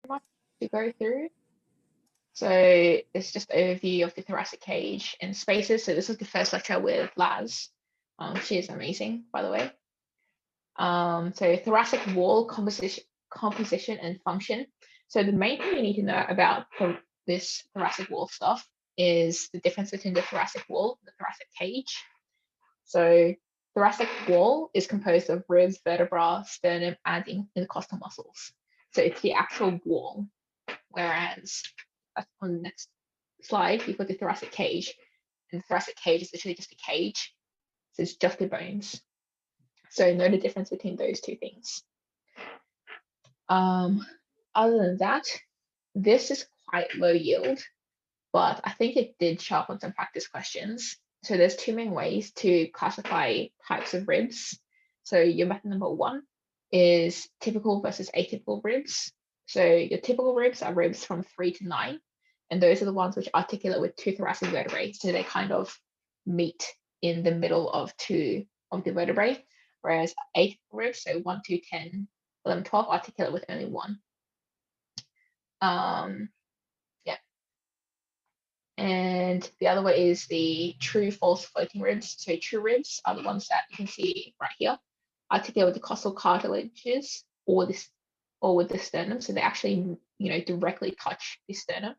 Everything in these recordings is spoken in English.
much to go through. So it's just an overview of the thoracic cage and spaces. So this is the first lecture with Laz. She is amazing, by the way. So thoracic wall composition and function. So the main thing you need to know about this thoracic wall stuff is the difference between the thoracic wall and the thoracic cage. So thoracic wall is composed of ribs, vertebra, sternum, and intercostal muscles. So it's the actual wall, whereas on the next slide, you've got the thoracic cage, and the thoracic cage is literally just a cage. So it's just the bones. So know the difference between those two things. Other than that, this is quite low yield, but I think it did show up on some practice questions. So there's two main ways to classify types of ribs. So your method number one is typical versus atypical ribs. So your typical ribs are ribs from 3 to 9, and those are the ones which articulate with 2 thoracic vertebrae. So they kind of meet in the middle of 2 of the vertebrae, whereas atypical ribs, so 1, 2, 10, 11, 12, articulate with only 1. Yeah. And the other way is the true false floating ribs. So true ribs are the ones that you can see right here, articulate with the costal cartilages or with the sternum. So they actually, directly touch the sternum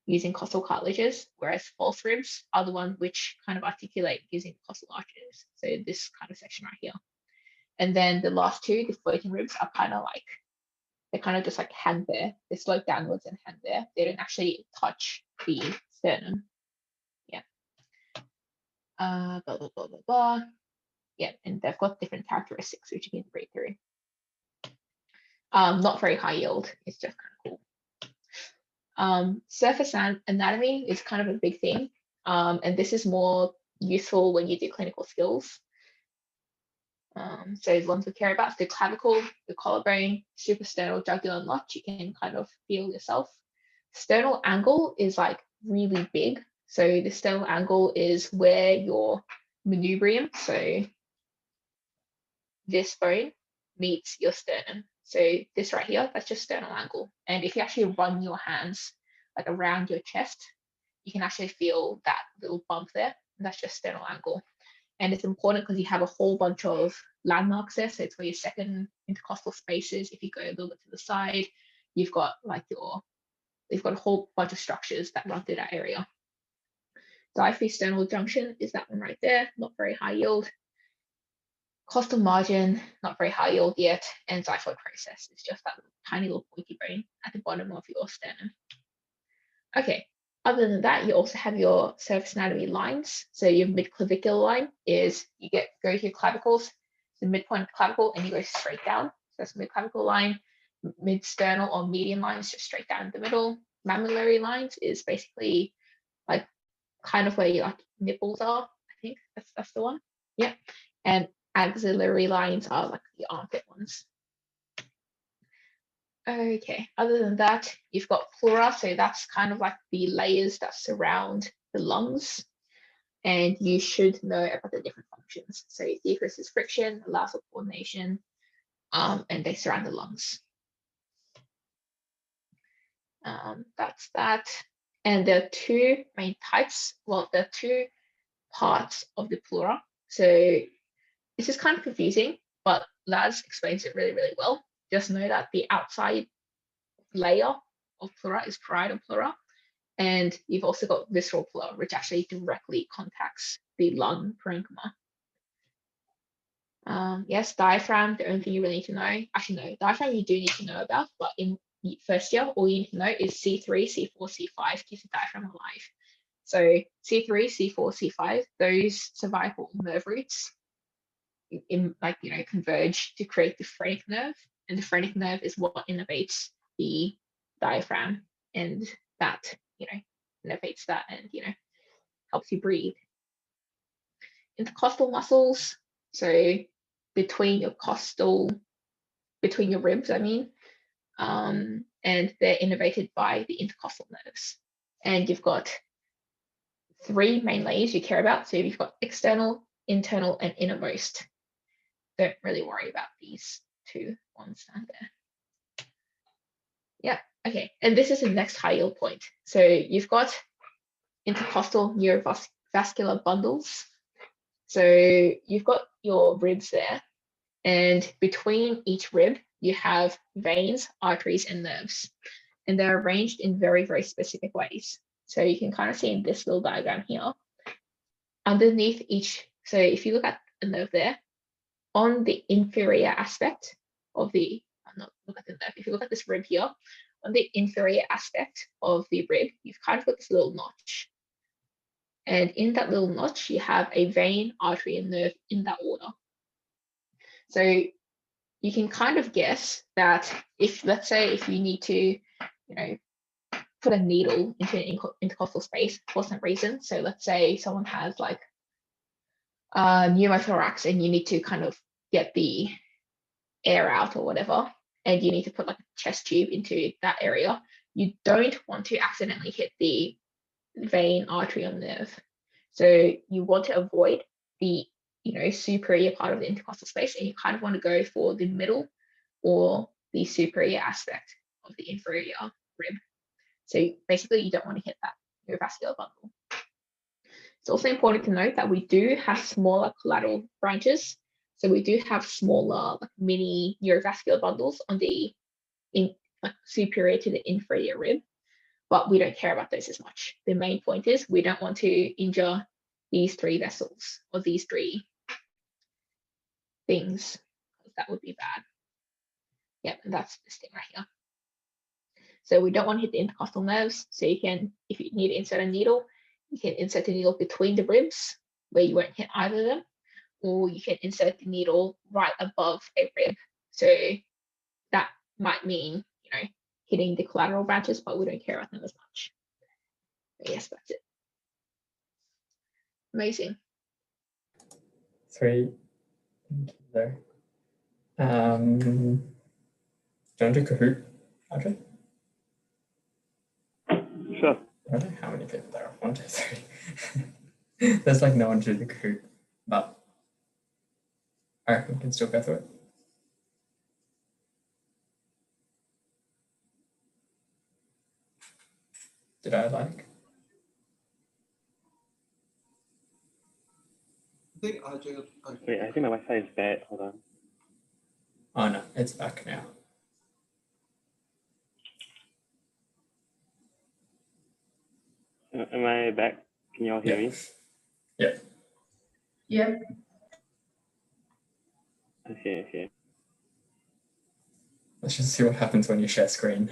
using costal cartilages, whereas false ribs are the ones which kind of articulate using costal arches. So this kind of section right here. And then the last two, the floating ribs, are kind of like, they kind of just like hang there. They slope downwards and hang there. They don't actually touch the sternum. Yeah. Blah, blah, blah, blah, blah. Yeah, and they've got different characteristics which you can read through. Not very high yield. It's just kind of cool. Surface anatomy is kind of a big thing. And this is more useful when you do clinical skills. So the ones we care about, the clavicle, the collarbone, suprasternal, jugular notch, you can kind of feel yourself. Sternal angle is like really big. So the sternal angle is where your manubrium, so this bone, meets your sternum. So this right here, that's just sternal angle. And if you actually run your hands like around your chest, you can actually feel that little bump there. And that's just sternal angle. And it's important because you have a whole bunch of landmarks there. So it's where your second intercostal spaces. If you go a little bit to the side, you've got like you've got a whole bunch of structures that run through that area. Diaphragmosternal junction is that one right there, not very high yield. Costal margin, not very high yield yet. And xiphoid process is just that tiny little pointy bone at the bottom of your sternum. Okay. Other than that, you also have your surface anatomy lines. So your midclavicular line is go to your clavicles, the midpoint of the clavicle, and you go straight down. So that's midclavicular line. Mid-sternal or median lines just straight down the middle. Mammillary lines is basically like kind of where your like nipples are. I think that's the one. Yeah. And axillary lines are like the armpit ones. Okay, other than that, you've got pleura, so that's kind of like the layers that surround the lungs, and you should know about the different functions. So it decreases friction, allows for coordination, and they surround the lungs. That's that. And there are two main types. Well, there are two parts of the pleura. So this is kind of confusing, but Laz explains it really, really well. Just know that the outside layer of pleura is parietal pleura, and you've also got visceral pleura, which actually directly contacts the lung parenchyma. Yes, diaphragm, the only thing you really need to know. Actually, no, diaphragm you do need to know about, but in first year, all you need to know is C3, C4, C5 keeps the diaphragm alive. So C3, C4, C5, those cervical nerve roots converge to create the phrenic nerve, and the phrenic nerve is what innervates the diaphragm, and that innervates that and helps you breathe. Intercostal muscles, so between your ribs, and they're innervated by the intercostal nerves. And you've got 3 main layers you care about. So you've got external, internal, and innermost. Don't really worry about these 2 ones down there. Yeah, okay. And this is the next high yield point. So you've got intercostal neurovascular bundles. So you've got your ribs there, and between each rib, you have veins, arteries, and nerves. And they're arranged in very, very specific ways. So you can kind of see in this little diagram here, underneath each, so if you look at a nerve there, on the inferior aspect of the, not look at the nerve, if you look at this rib here, on the inferior aspect of the rib, you've kind of got this little notch. And in that little notch, you have a vein, artery, and nerve in that order. So you can kind of guess that if, let's say, if you need to, put a needle into an intercostal space for some reason. So let's say someone has like pneumothorax and you need to kind of get the air out or whatever, and you need to put like a chest tube into that area. You don't want to accidentally hit the vein, artery, or nerve. So you want to avoid the superior part of the intercostal space, and you kind of want to go for the middle or the superior aspect of the inferior rib. So basically, you don't want to hit that neurovascular bundle. It's also important to note that we do have smaller collateral branches. So we do have smaller, like mini neurovascular bundles on the superior to the inferior rib, but we don't care about those as much. The main point is we don't want to injure these three vessels or these three things. That would be bad. Yep, and that's this thing right here. So we don't want to hit the intercostal nerves. So you can, if you need to insert a needle, you can insert the needle between the ribs where you won't hit either of them, or you can insert the needle right above a rib. So that might mean, hitting the collateral branches, but we don't care about them as much. But yes, that's it. Amazing. 3. There. Do you want to do Kahoot, Audrey? Sure. I don't know how many people there are. 1, 2, 3. There's like no one to do the Kahoot, but I reckon we can still go through it. Did I like? Wait, I think my Wi-Fi is bad. Hold on. Oh no, it's back now. Am I back? Can you all hear me? Yeah. Yep. Okay. Let's just see what happens when you share screen.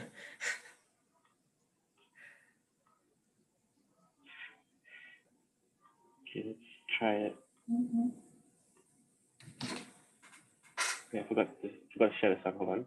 Okay, let's try it. Okay, I forgot to share the stuff. Hold on.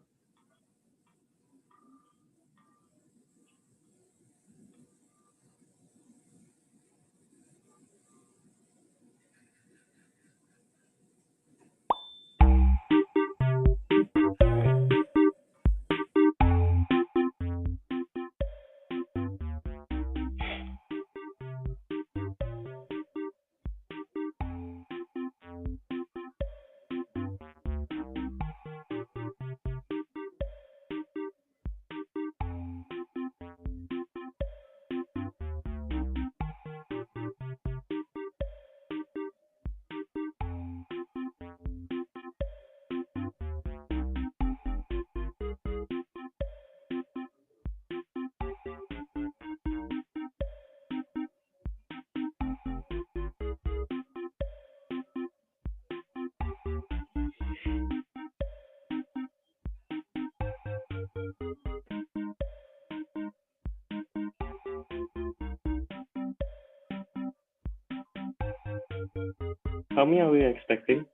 How many are we expecting?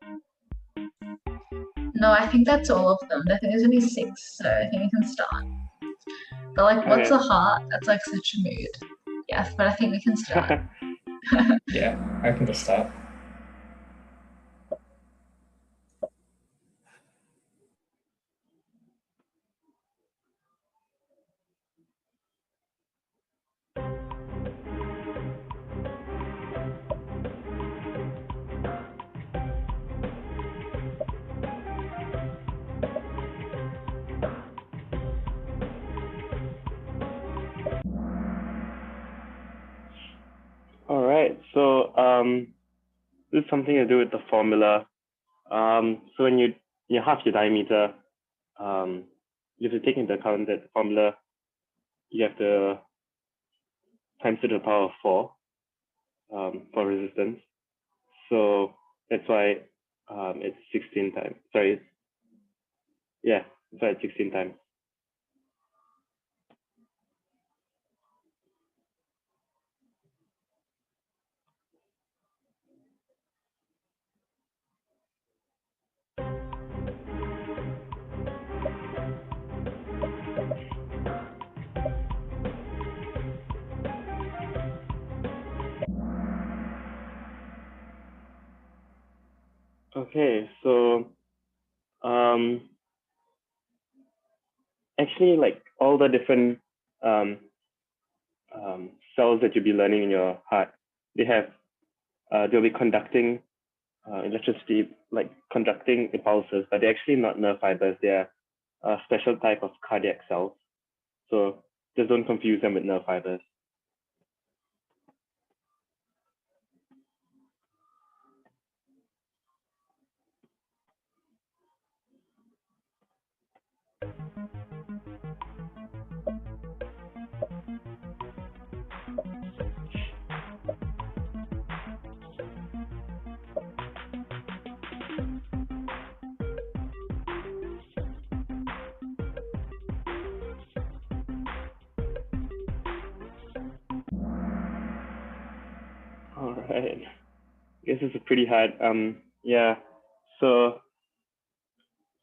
No, I think that's all of them. I think there's only 6, so I think we can start. But like, what's a heart? That's like such a mood. Yes, but I think we can start. Yeah, I can just start. this is something to do with the formula. So when you half your diameter, you have to take into account that the formula, you have to times to the power of 4 for resistance. So that's why it's 16 times. Sorry, that's why it's 16 times. Okay, so actually, like all the different cells that you'll be learning in your heart, they'll be conducting electricity, like conducting impulses, but they're actually not nerve fibers. They're a special type of cardiac cells. So just don't confuse them with nerve fibers. All right. I guess this is pretty hard. Yeah. So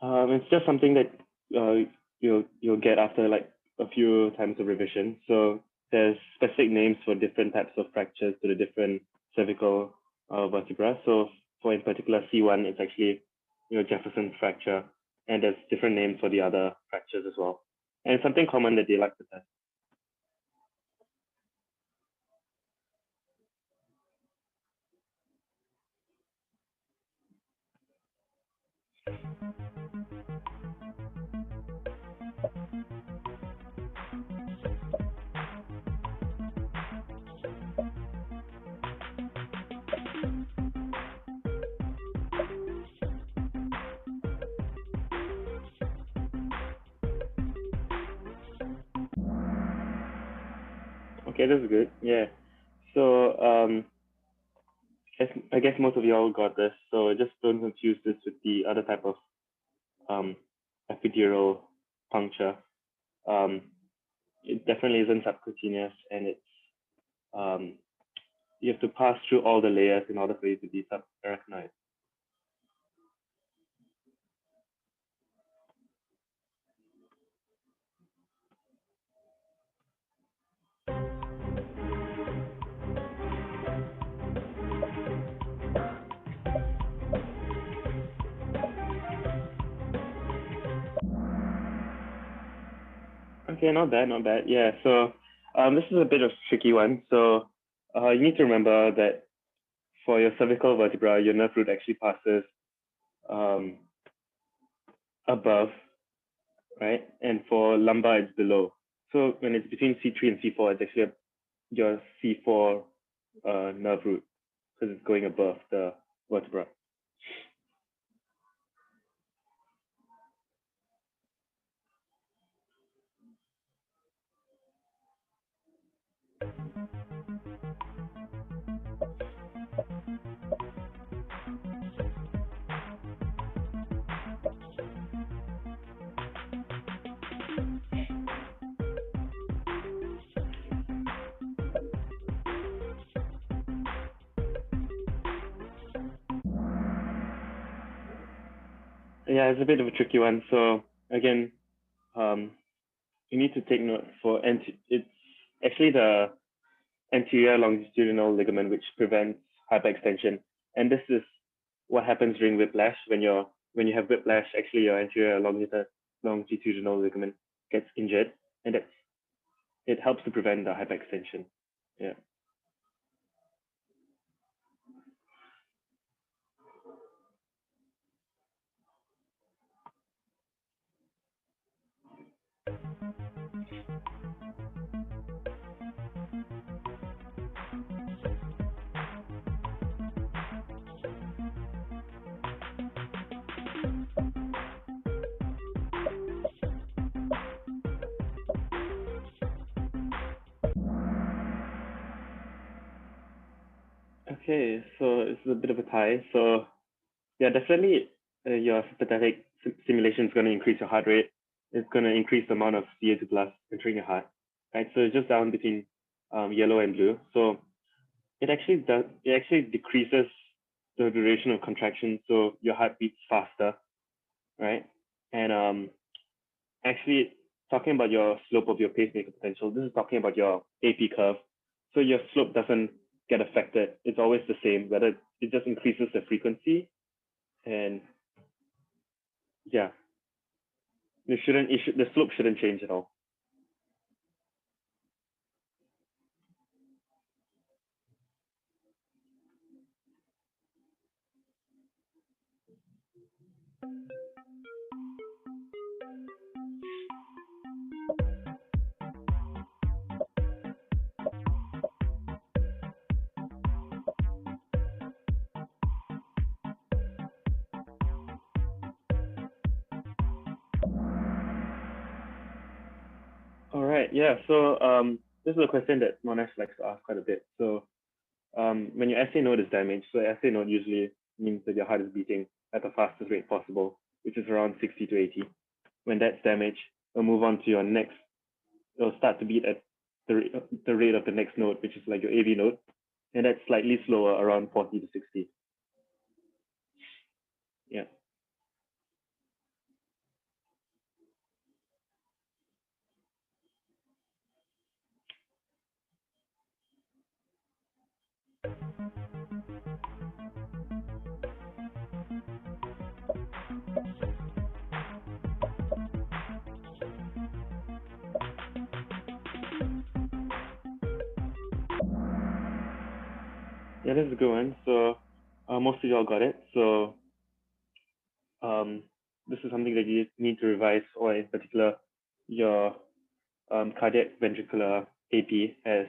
it's just something that you'll get after like a few times of revision. So there's specific names for different types of fractures to the different cervical vertebra. So for in particular C1, it's actually Jefferson's fracture, and there's different names for the other fractures as well. And it's something common that they like to test. Okay, that's good. Yeah. So I guess most of y'all got this. So just don't confuse this with the other type of epidural puncture. It definitely isn't subcutaneous, and it's you have to pass through all the layers in order for you to be subarachnoid. Okay, not bad, not bad. Yeah, so this is a bit of a tricky one. So you need to remember that for your cervical vertebra, your nerve root actually passes above, right? And for lumbar, it's below. So when it's between C3 and C4, it's actually your C4 nerve root because it's going above the vertebra. Yeah, it's a bit of a tricky one. So again, you need to take note it's actually the anterior longitudinal ligament which prevents hyperextension, and this is what happens during whiplash. When you have whiplash, actually your anterior longitudinal ligament gets injured, and it helps to prevent the hyperextension. Yeah. Okay, so it's a bit of a tie. So yeah, definitely your sympathetic stimulation is going to increase your heart rate. It's going to increase the amount of Ca2 plus entering your heart, right? So it's just down between yellow and blue. So it actually decreases the duration of contraction, so your heart beats faster, right? And actually talking about your slope of your pacemaker potential, this is talking about your AP curve. So your slope doesn't get affected. It's always the same, whether it just increases the frequency. And yeah, the slope shouldn't change at all. All right, yeah. So this is a question that Monash likes to ask quite a bit. So when your SA node is damaged, so SA node usually means that your heart is beating at the fastest rate possible, which is around 60 to 80. When that's damaged, it'll move on to your next. It'll start to beat at the rate of the next node, which is like your AV node, and that's slightly slower, around 40 to 60. Yeah. Yeah, this is a good one. So most of y'all got it. So this is something that you need to revise, or in particular, your cardiac ventricular AP has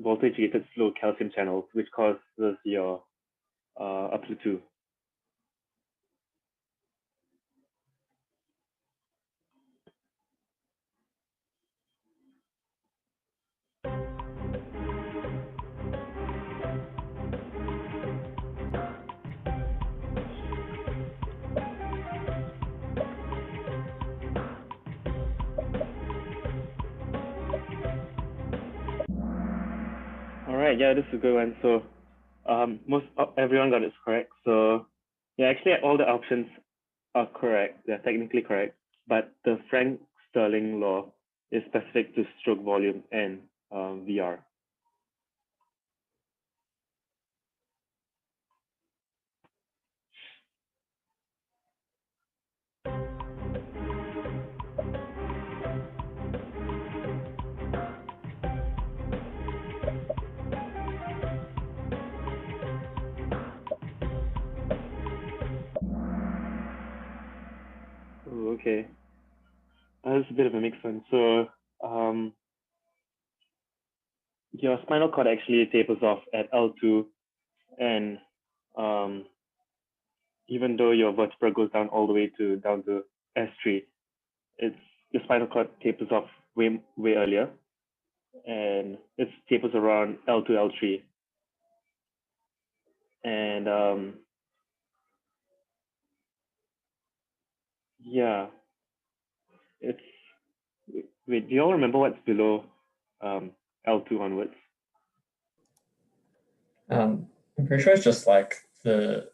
voltage-gated slow calcium channels, which causes your uplift 2. All right, yeah, this is a good one. So everyone got it correct. So yeah, actually all the options are correct. They're technically correct, but the Frank-Sterling law is specific to stroke volume and VR. Ooh, okay. That's a bit of a mixed one. So your spinal cord actually tapers off at L2, and even though your vertebra goes down all the way down to S3, your spinal cord tapers off way earlier, and it tapers around L2, L3, and yeah, it's wait. Do you all remember what's below L2 onwards? I'm pretty sure it's just like the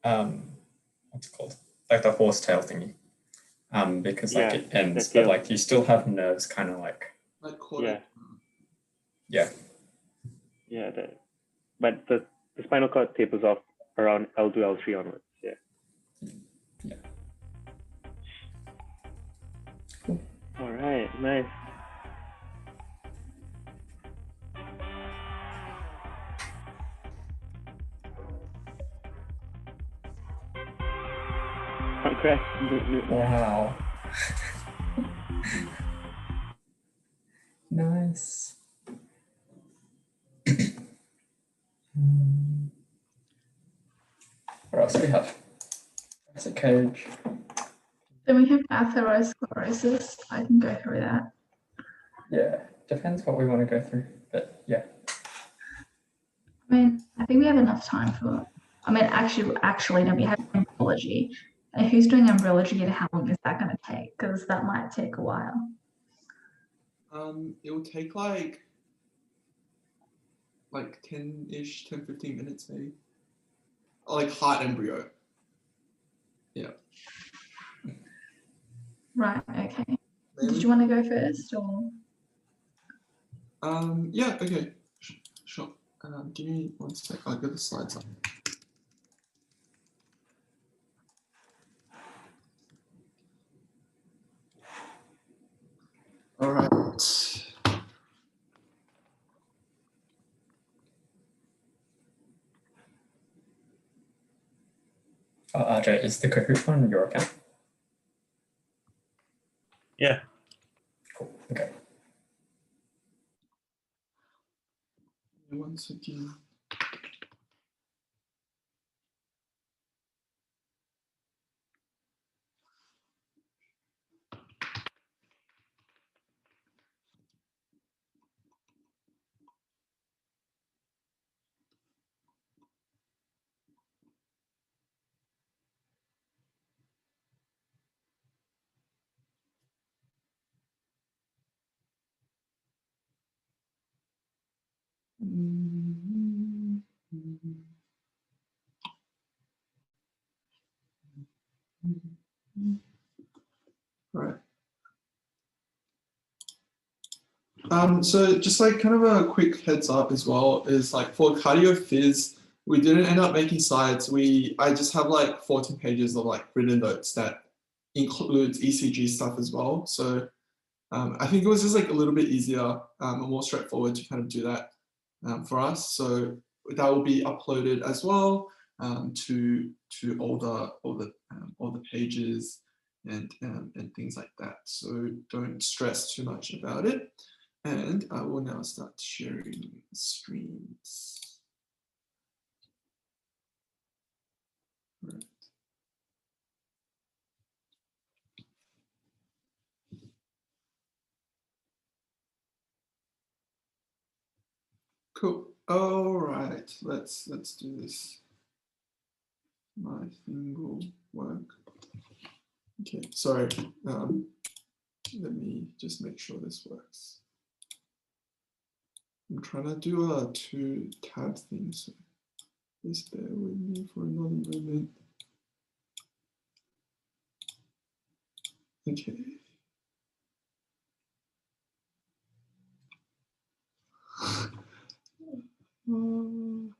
what's it called? Like the horsetail thingy. Because like it ends, but like you still have nerves kind of like yeah. But the spinal cord tapers off around L2, L3 onwards. Yeah. Cool. All right, nice. Congrats. Wow. Nice. What else do we have? Thoracic cage. Then we have atherosclerosis. I can go through that. Yeah, depends what we want to go through, but yeah. I mean, I think we have enough time for. I mean, actually, no, we have embryology. And who's doing embryology and how long is that going to take? Because that might take a while. It will take like 10-ish, 10, 15 minutes maybe. Like heart embryo. Yeah. Right. Okay. Maybe. Did you want to go first, or? Yeah. Okay. Sure. Give me 1 sec. I'll get the slides up. All right. RJ, is the Kahoot on your account? Yeah. Cool. Okay. 1 second. Right. So just like kind of a quick heads up as well is like for cardio phys, we didn't end up making slides. I just have like 14 pages of like written notes that includes ECG stuff as well. So I think it was just like a little bit easier and more straightforward to kind of do that for us. So that will be uploaded as well to all the pages and things like that. So don't stress too much about it. And I will now start sharing screens. Right. Cool. All right, let's do this. My thing will work. Okay, sorry. Let me just make sure this works. I'm trying to do a 2-tab thing, so just bear with me for another moment. Okay. I'm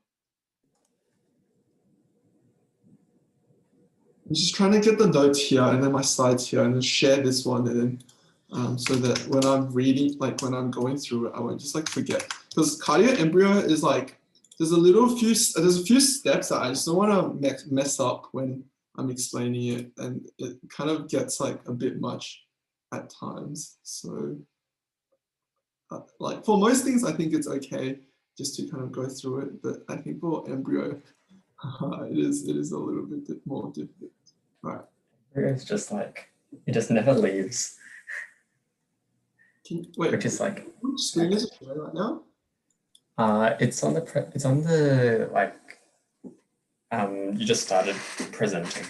just trying to get the notes here and then my slides here and then share this one and then so that when I'm reading, like when I'm going through it, I won't just like forget. Because cardio embryo is like, there's a few steps that I just don't want to mess up when I'm explaining it, and it kind of gets like a bit much at times. So like for most things, I think it's okay just to kind of go through it, but I think for embryo, it is a little bit more difficult. All right. It's just like, it just never leaves. Wait, which is like, which screen is it showing right now? it's on the like, you just started presenting.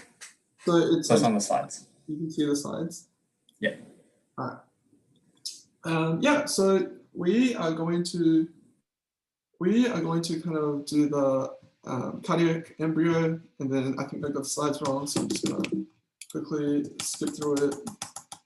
So it's on the slides. You can see the slides. Yeah. All right. Yeah. So we are going to kind of do the cardiac embryo, and then I think I got the slides wrong, so I'm just gonna quickly skip through it.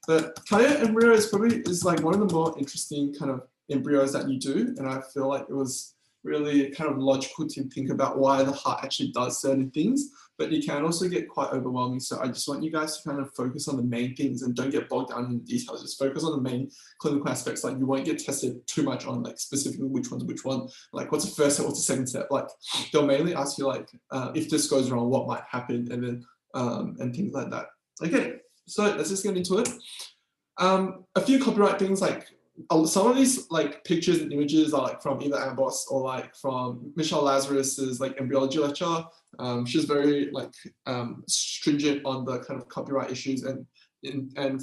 But cardiac embryo is like one of the more interesting kind of embryos that you do, and I feel like it was really kind of logical to think about why the heart actually does certain things, but it can also get quite overwhelming. So I just want you guys to kind of focus on the main things and don't get bogged down in the details. Just focus on the main clinical aspects. Like you won't get tested too much on like specifically which one, like what's the first step, what's the second step. Like they'll mainly ask you like, if this goes wrong, what might happen, and then and things like that. Okay, so let's just get into it. A few copyright things, like some of these like pictures and images are like from either Amboss or like from Michelle Lazarus's like embryology lecture. She's very like stringent on the kind of copyright issues, and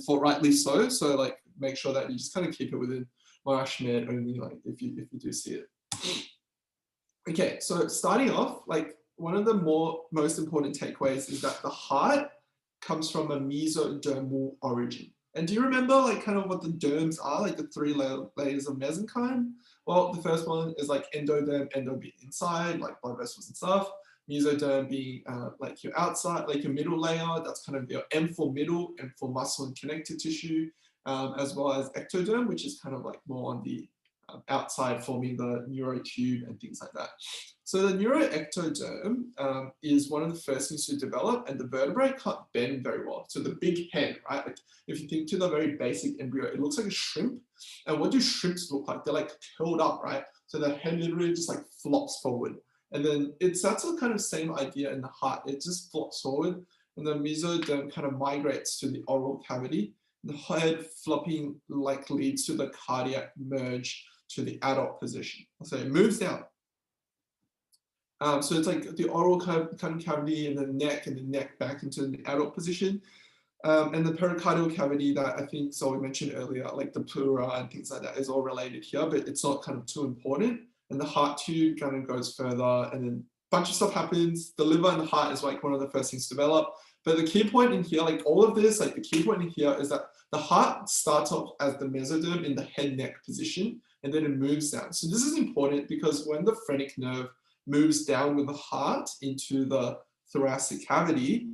for rightly so. So like make sure that you just kind of keep it within Monash only, like if you do see it. Okay, so starting off, like one of the most important takeaways is that the heart comes from a mesodermal origin. And do you remember like kind of what the derms are, like the three layers of mesenchyme? Well, the first one is like endoderm, endo being inside, like blood vessels and stuff. Mesoderm being like your outside, like your middle layer, that's kind of your M for middle, and for muscle and connective tissue, as well as ectoderm, which is kind of like more on the outside, forming the neurotube and things like that. So the neuroectoderm is one of the first things to develop, and the vertebrae can't bend very well. So the big head, right? Like if you think to the very basic embryo, it looks like a shrimp. And what do shrimps look like? They're like curled up, right? So the head literally just like flops forward. And then that's a kind of same idea in the heart. It just flops forward, and the mesoderm kind of migrates to the oral cavity. The head flopping like leads to the cardiac merge to the adult position. So it moves down. So it's like the oral cavity and the neck back into the adult position. And the pericardial cavity that I think Zoe mentioned earlier, like the pleura and things like that, is all related here, but it's not kind of too important. And the heart tube kind of goes further, and then a bunch of stuff happens. The liver and the heart is like one of the first things to develop. But the key point in here, like all of this, like the key point in here is that the heart starts off as the mesoderm in the head neck position, and then it moves down. So this is important because when the phrenic nerve moves down with the heart into the thoracic cavity,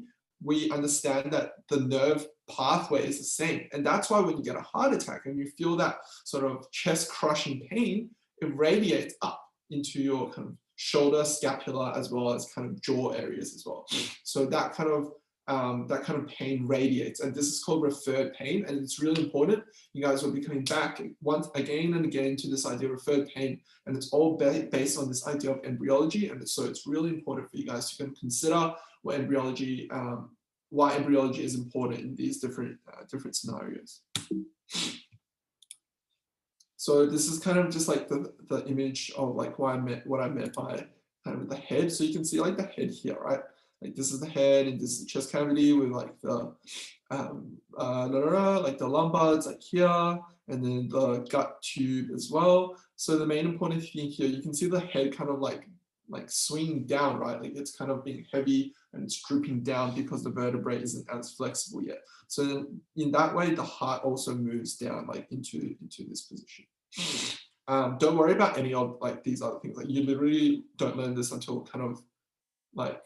we understand that the nerve pathway is the same. And that's why when you get a heart attack and you feel that sort of chest crushing pain, it radiates up into your kind of shoulder, scapula, as well as kind of jaw areas as well. So that kind of pain radiates, and this is called referred pain, and it's really important. You guys will be coming back once again and again to this idea of referred pain, and it's all based on this idea of embryology. And so it's really important for you guys to consider what embryology, why embryology is important in these different scenarios. So this is kind of just like the image of like what I meant by kind of the head. So you can see like the head here, right? Like this is the head, and this is the chest cavity with like the like the lumbar, it's like here, and then the gut tube as well. So the main important thing here, you can see the head kind of like swinging down, right? Like it's kind of being heavy and it's drooping down because the vertebrae isn't as flexible yet. So in that way, the heart also moves down like into this position. Don't worry about any of like these other things. Like you literally don't learn this until kind of like,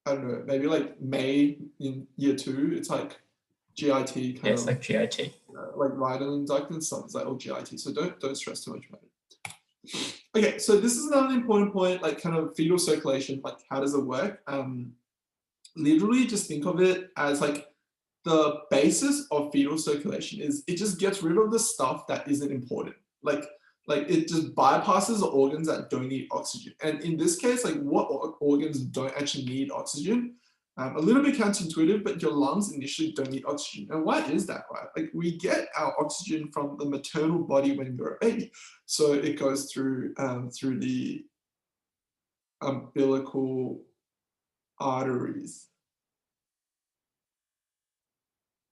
I don't know, maybe like May in year 2. It's like GIT kind of. Yes, like GIT. Like Ryden and stuff. It's like all GIT. So don't stress too much about it. Okay, so this is another important point, like kind of fetal circulation. Like how does it work? Literally, just think of it as like the basis of fetal circulation is it just gets rid of the stuff that isn't important. Like it just bypasses the organs that don't need oxygen. And in this case, like what organs don't actually need oxygen? A little bit counterintuitive, but your lungs initially don't need oxygen. And why is that, right? Like we get our oxygen from the maternal body when you're a baby. So it goes through the umbilical arteries.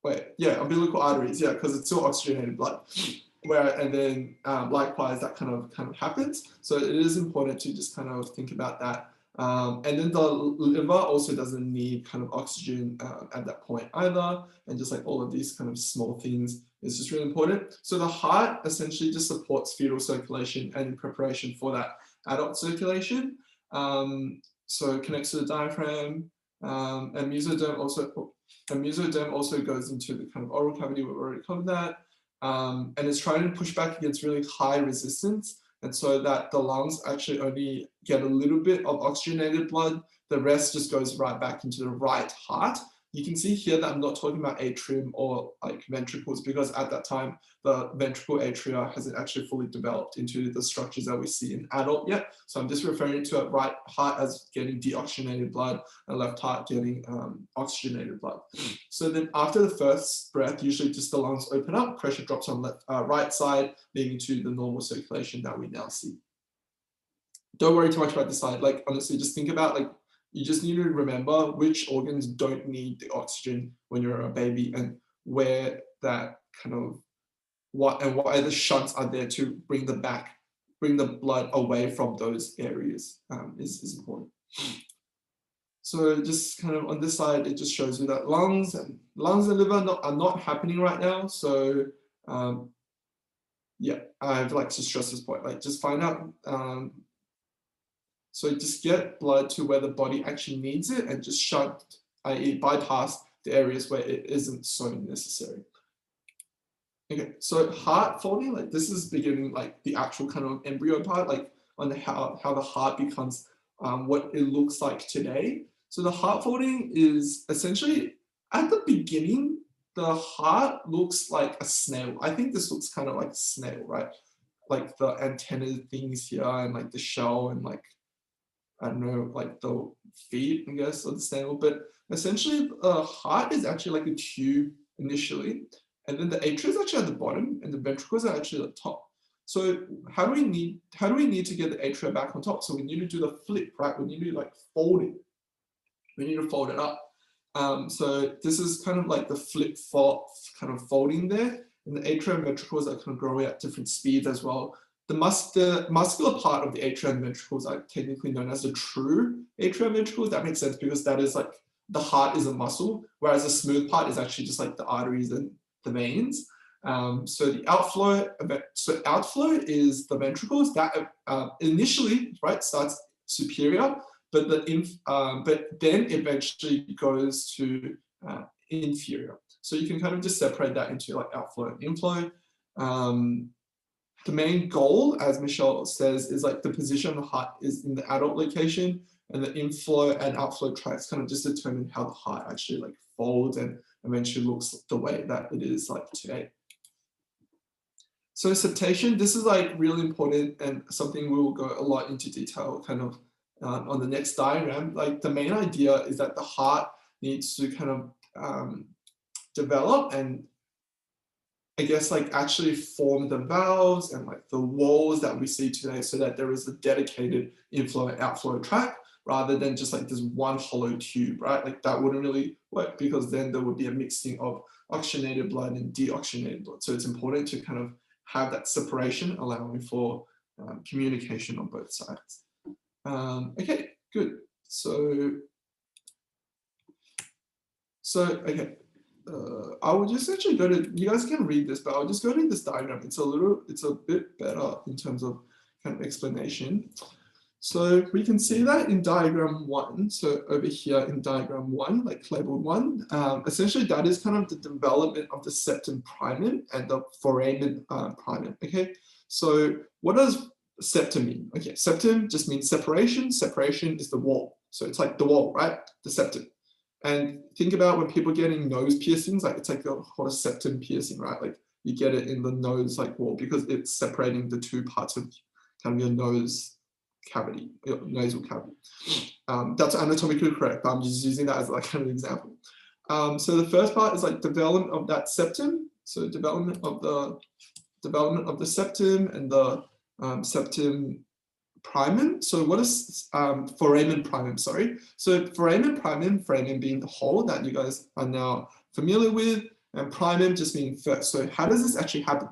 Umbilical arteries, because it's still oxygenated blood. And then likewise that kind of happens. So it is important to just kind of think about that. And then the liver also doesn't need kind of oxygen at that point either. And just like all of these kind of small things is just really important. So the heart essentially just supports fetal circulation and in preparation for that adult circulation. So it connects to the diaphragm, and mesoderm also goes into the kind of oral cavity. We've already covered that. And it's trying to push back against really high resistance, and so that the lungs actually only get a little bit of oxygenated blood. The rest just goes right back into the right heart. You can see here that I'm not talking about atrium or like ventricles, because at that time the ventricle atria hasn't actually fully developed into the structures that we see in adult yet. So I'm just referring to a right heart as getting deoxygenated blood and left heart getting oxygenated blood. So then after the first breath, usually just the lungs open up, pressure drops on right side, leading to the normal circulation that we now see. Don't worry too much about this side. Like honestly, just think about like, you just need to remember which organs don't need the oxygen when you're a baby, and where that kind of what the shunts are there to bring them back bring the blood away from those areas is important. So just kind of on this side, it just shows you that lungs and liver are not happening right now. So yeah, I'd like to stress this point, like just find out, so just get blood to where the body actually needs it and just shunt, i.e. bypass the areas where it isn't so necessary. Okay, so heart folding, like this is beginning like the actual kind of embryo part, like on how the heart becomes what it looks like today. So the heart folding is essentially at the beginning, the heart looks like a snail. I think this looks kind of like a snail, right? Like the antenna things here and like the shell and like, I don't know, like the feet, I guess, of the snail. But essentially the heart is actually like a tube initially. And then the atria is actually at the bottom and the ventricles are actually at the top. So how do we need to get the atria back on top? So we need to do the flip, right? We need to like fold it. We need to fold it up. So this is kind of like the flip fold kind of folding there. And the atria and ventricles are kind of growing at different speeds as well. The muscular part of the atria and ventricles are technically known as the true atria and ventricles. That makes sense because that is like the heart is a muscle, whereas the smooth part is actually just like the arteries and the veins. So the outflow is the ventricles that initially, right, starts superior, but then eventually goes to inferior. So you can kind of just separate that into like outflow and inflow. The main goal, as Michelle says, is like the position of the heart is in the adult location, and the inflow and outflow tracts kind of just determine how the heart actually like folds and eventually looks the way that it is like today. So septation, this is like really important and something we will go a lot into detail kind of on the next diagram. Like the main idea is that the heart needs to kind of develop and I guess like actually form the valves and like the walls that we see today so that there is a dedicated inflow and outflow tract rather than just like this one hollow tube, right? Like that wouldn't really work because then there would be a mixing of oxygenated blood and deoxygenated blood. So it's important to kind of have that separation, allowing for communication on both sides. Okay, good. So okay. I will just actually go to, you guys can read this, but I'll just go to this diagram. It's a bit better in terms of kind of explanation. So we can see that in diagram 1. So over here in diagram 1, like labeled 1, essentially that is kind of the development of the septum primum and the foramen primum. Okay, so what does septum mean? Okay, septum just means separation. Separation is the wall. So it's like the wall, right? The septum. And think about when people getting nose piercings, like it's like called a septum piercing, right? Like you get it in the nose like wall because it's separating the two parts of kind of your nose cavity, your nasal cavity. That's anatomically correct, but I'm just using that as like kind of an example. So the first part is like development of that septum. So development of the septum and the septum primum. So what is foramen primum, sorry. So foramen primum, foramen being the hole that you guys are now familiar with, and primum just meaning first. So how does this actually happen?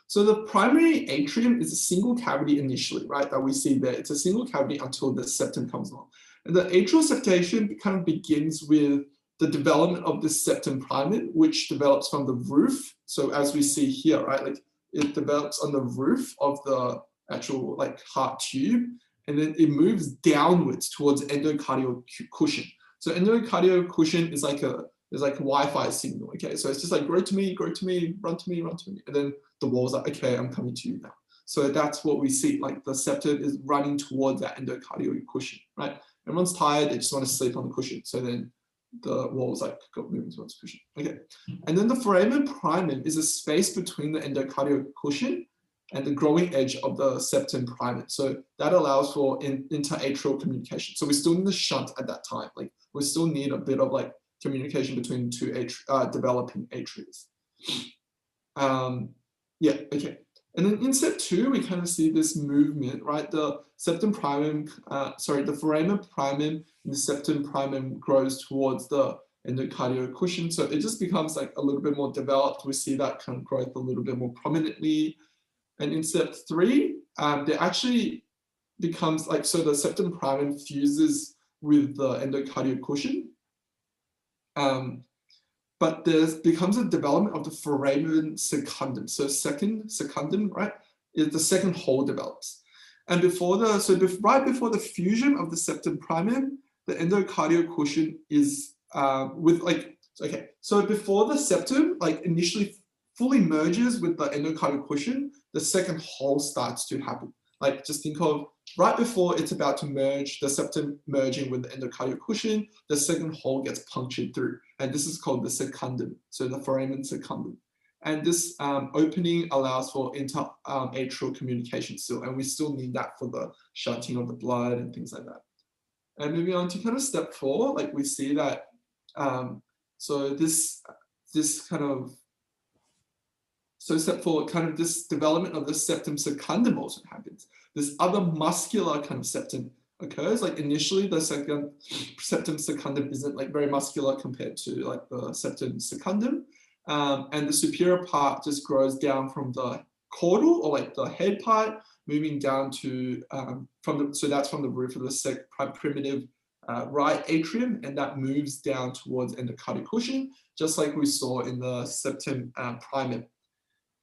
So the primary atrium is a single cavity initially, right, that we see there. It's a single cavity until the septum comes along. And the atrial septation kind of begins with the development of the septum primum, which develops from the roof. So as we see here, right, like it develops on the roof of the actual like heart tube, and then it moves downwards towards endocardial cushion. So endocardial cushion is like a Wi-Fi signal. Okay, so it's just like grow to me, run to me, and then the wall's like, okay, I'm coming to you now. So that's what we see, like the septum is running towards that endocardial cushion, right? Everyone's tired, they just want to sleep on the cushion. So then the wall's like moving towards the cushion. Okay, and then the foramen primum is a space between the endocardial cushion and the growing edge of the septum primum. So that allows for interatrial communication. So we still need the shunt at that time. Like we still need a bit of like communication between two developing atrias. Yeah, okay. And then in step 2, we kind of see this movement, right? The septum primum, the foramen primum and the septum primum grows towards the endocardial cushion. So it just becomes like a little bit more developed. We see that kind of growth a little bit more prominently. And in step 3, there actually becomes like, so the septum primum fuses with the endocardial cushion. But there becomes a development of the foramen secundum. So second secundum, right, is the second hole develops. And right before the fusion of the septum primum, the endocardial cushion is so before the septum initially fully merges with the endocardial cushion, the second hole starts to happen. Like just think of right before it's about to merge, the septum merging with the endocardial cushion, the second hole gets punctured through. And this is called the secundum, so the foramen secundum. And this opening allows for inter-atrial communication still, and we still need that for the shunting of the blood and things like that. And moving on to kind of step 4, like we see that, so step 4, kind of this development of the septum secundum also happens. This other muscular kind of septum occurs. Like initially the septum secundum isn't like very muscular compared to like the septum secundum. And the superior part just grows down from the caudal or like the head part, moving down to, so that's from the roof of the primitive right atrium, and that moves down towards endocardial cushion, just like we saw in the septum primum.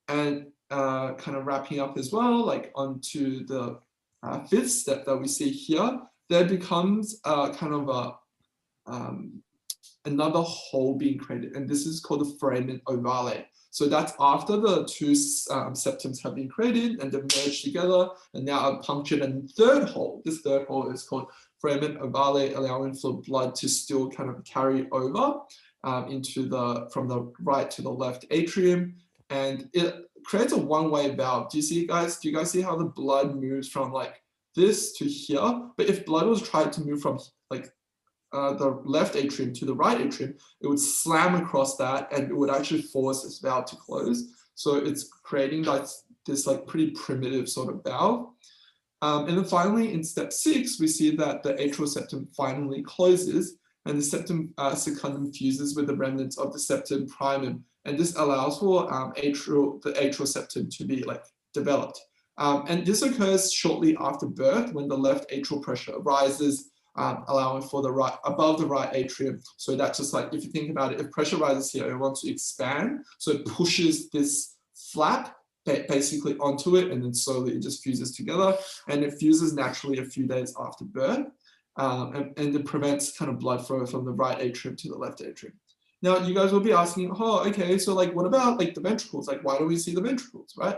And kind of wrapping up as well, like onto the 5th step that we see here, there becomes kind of another hole being created, and this is called the foramen ovale. So that's after the 2 septums have been created and they've merged together and now are punctured. And third hole, this third hole is called foramen ovale, allowing for blood to still kind of carry over from the right to the left atrium. And it creates a one-way valve. Do you guys see how the blood moves from like this to here? But if blood was tried to move from like the left atrium to the right atrium, it would slam across that and it would actually force this valve to close. So it's creating like this like pretty primitive sort of valve. And then finally in step 6, we see that the atrial septum finally closes and the septum secundum fuses with the remnants of the septum primum. And this allows for the atrial septum to be like developed. And this occurs shortly after birth when the left atrial pressure rises, allowing for the right, above the right atrium. So that's just like, if you think about it, if pressure rises here, it wants to expand. So it pushes this flap basically onto it, and then slowly it just fuses together. And it fuses naturally a few days after birth. And it prevents kind of blood flow from the right atrium to the left atrium. Now, you guys will be asking, oh, okay, so like, what about like the ventricles? Like, why do we see the ventricles, right?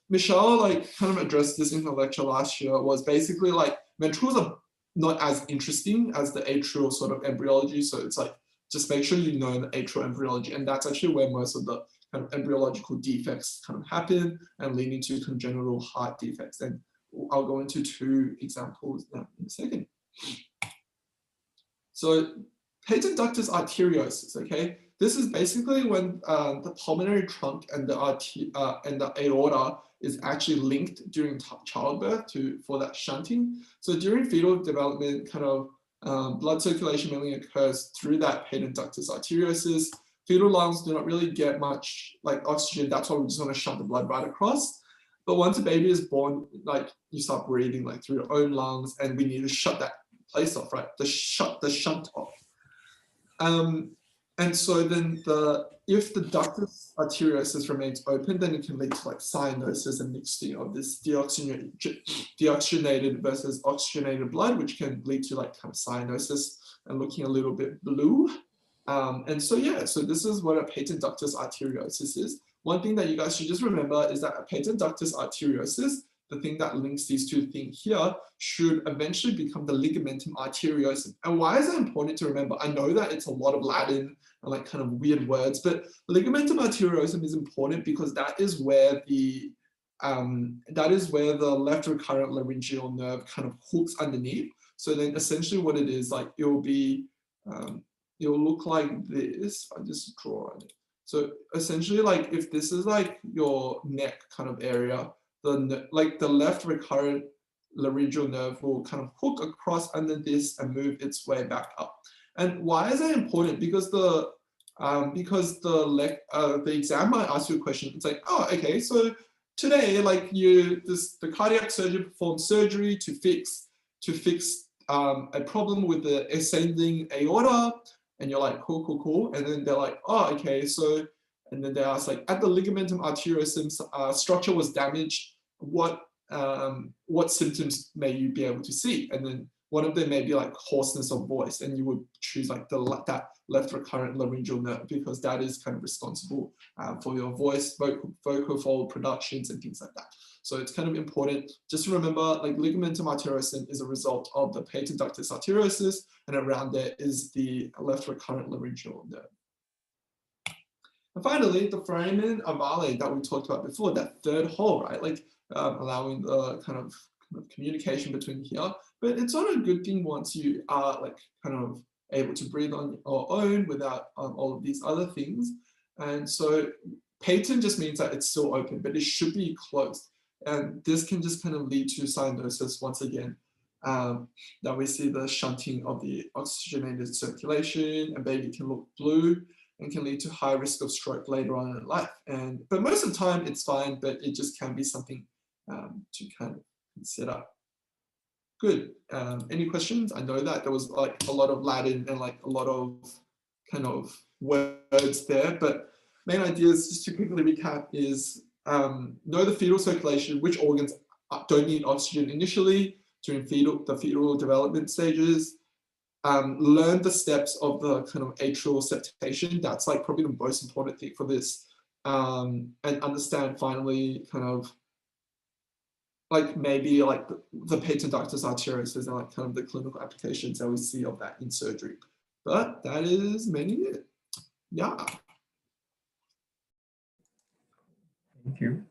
Michelle like kind of addressed this in her lecture last year, was basically like ventricles are not as interesting as the atrial sort of embryology. So it's like, just make sure you know the atrial embryology. And that's actually where most of the kind of embryological defects kind of happen and leading to congenital heart defects. And I'll go into 2 examples now in a second. So patent ductus arteriosus, okay? This is basically when the pulmonary trunk and the aorta is actually linked during childbirth for that shunting. So during fetal development, kind of blood circulation mainly occurs through that patent ductus arteriosus. Fetal lungs do not really get much like oxygen. That's why we just want to shunt the blood right across. But once a baby is born, like you start breathing like through your own lungs, and we need to shut that place off, right? Shut the shunt off. And so then if the ductus arteriosus remains open, then it can lead to like cyanosis and mixing of this deoxygenated versus oxygenated blood, which can lead to like kind of cyanosis and looking a little bit blue. And so, yeah, so this is what a patent ductus arteriosus is. One thing that you guys should just remember is that a patent ductus arteriosus, the thing that links these 2 things here, should eventually become the ligamentum arteriosum. And why is that important to remember? I know that it's a lot of Latin and like kind of weird words, but ligamentum arteriosum is important because that is where the left recurrent laryngeal nerve kind of hooks underneath. So then essentially what it is, like it'll look like this. I just draw on it. So essentially, like if this is like your neck kind of area, the left recurrent laryngeal nerve will kind of hook across under this and move its way back up. And why is that important? Because the exam might ask you a question. It's like, oh, okay, so today, like the cardiac surgeon performs surgery to fix a problem with the ascending aorta, and you're like, cool. And then they're like, oh, okay, so, and then they ask like, at the ligamentum arteriosum structure was damaged, what symptoms may you be able to see? And then one of them may be like hoarseness of voice, and you would choose like that left recurrent laryngeal nerve, because that is kind of responsible for your voice, vocal fold productions and things like that. So it's kind of important just to remember, like ligamentum arteriosum is a result of the patent ductus arteriosus, and around there is the left recurrent laryngeal nerve. And finally, the foramen ovale that we talked about before, that third hole, right? Like allowing the kind of communication between here. But it's not a good thing once you are like kind of able to breathe on your own without all of these other things. And so patent just means that it's still open, but it should be closed. And this can just kind of lead to cyanosis once again, that we see the shunting of the oxygenated circulation, and baby can look blue and can lead to high risk of stroke later on in life. But most of the time it's fine, but it just can be something to kind of consider. Good. Any questions? I know that there was like a lot of Latin and like a lot of kind of words there, but main ideas, just to quickly recap, is know the fetal circulation, which organs don't need oxygen initially during the fetal development stages. Learn the steps of the kind of atrial septation. That's like probably the most important thing for this. And understand finally kind of like maybe like the patent ductus arteriosus and like kind of the clinical applications that we see of that in surgery. But that is mainly it. Yeah. Thank you.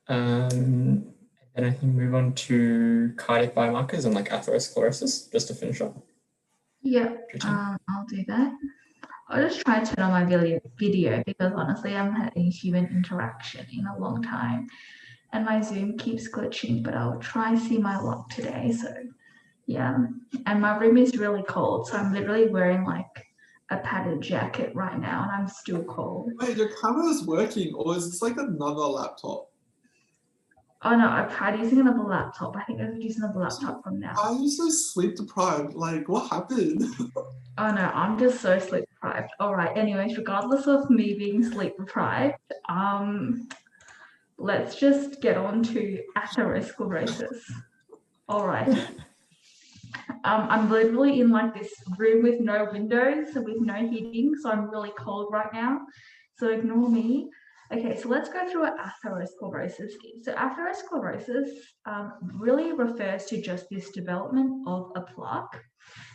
And I think move on to cardiac biomarkers and like atherosclerosis, just to finish up. Yeah, I'll do that. I'll just try to turn on my video because honestly, I haven't had any human interaction in a long time. And my Zoom keeps glitching, but I'll try see my luck today. So yeah, and my room is really cold. So I'm literally wearing like a padded jacket right now and I'm still cold. Wait, your camera's working, or is this like another laptop? Oh no, I've tried using another laptop. I think I'm using another laptop from now. Why are you so sleep deprived? Like, what happened? Oh no, I'm just so sleep deprived. All right, anyways, regardless of me being sleep deprived, let's just get on to atherosclerosis. All right. I'm literally in like this room with no windows, with no heating, so I'm really cold right now. So ignore me. Okay, so let's go through what atherosclerosis is. So atherosclerosis really refers to just this development of a plaque.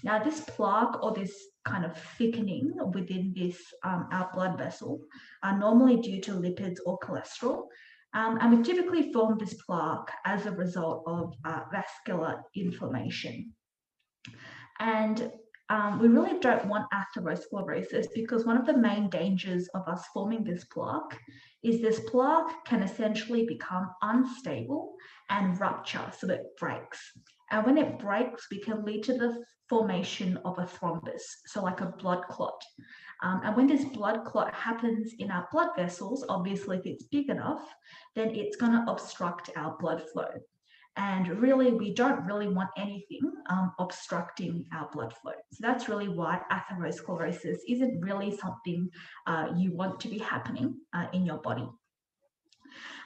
Now this plaque or this kind of thickening within this our blood vessel are normally due to lipids or cholesterol. And we typically form this plaque as a result of vascular inflammation. And we really don't want atherosclerosis because one of the main dangers of us forming this plaque is this plaque can essentially become unstable and rupture, so it breaks. And when it breaks, we can lead to the formation of a thrombus, so like a blood clot. And when this blood clot happens in our blood vessels, obviously if it's big enough, then it's going to obstruct our blood flow. And really, we don't really want anything obstructing our blood flow. So that's really why atherosclerosis isn't really something you want to be happening in your body.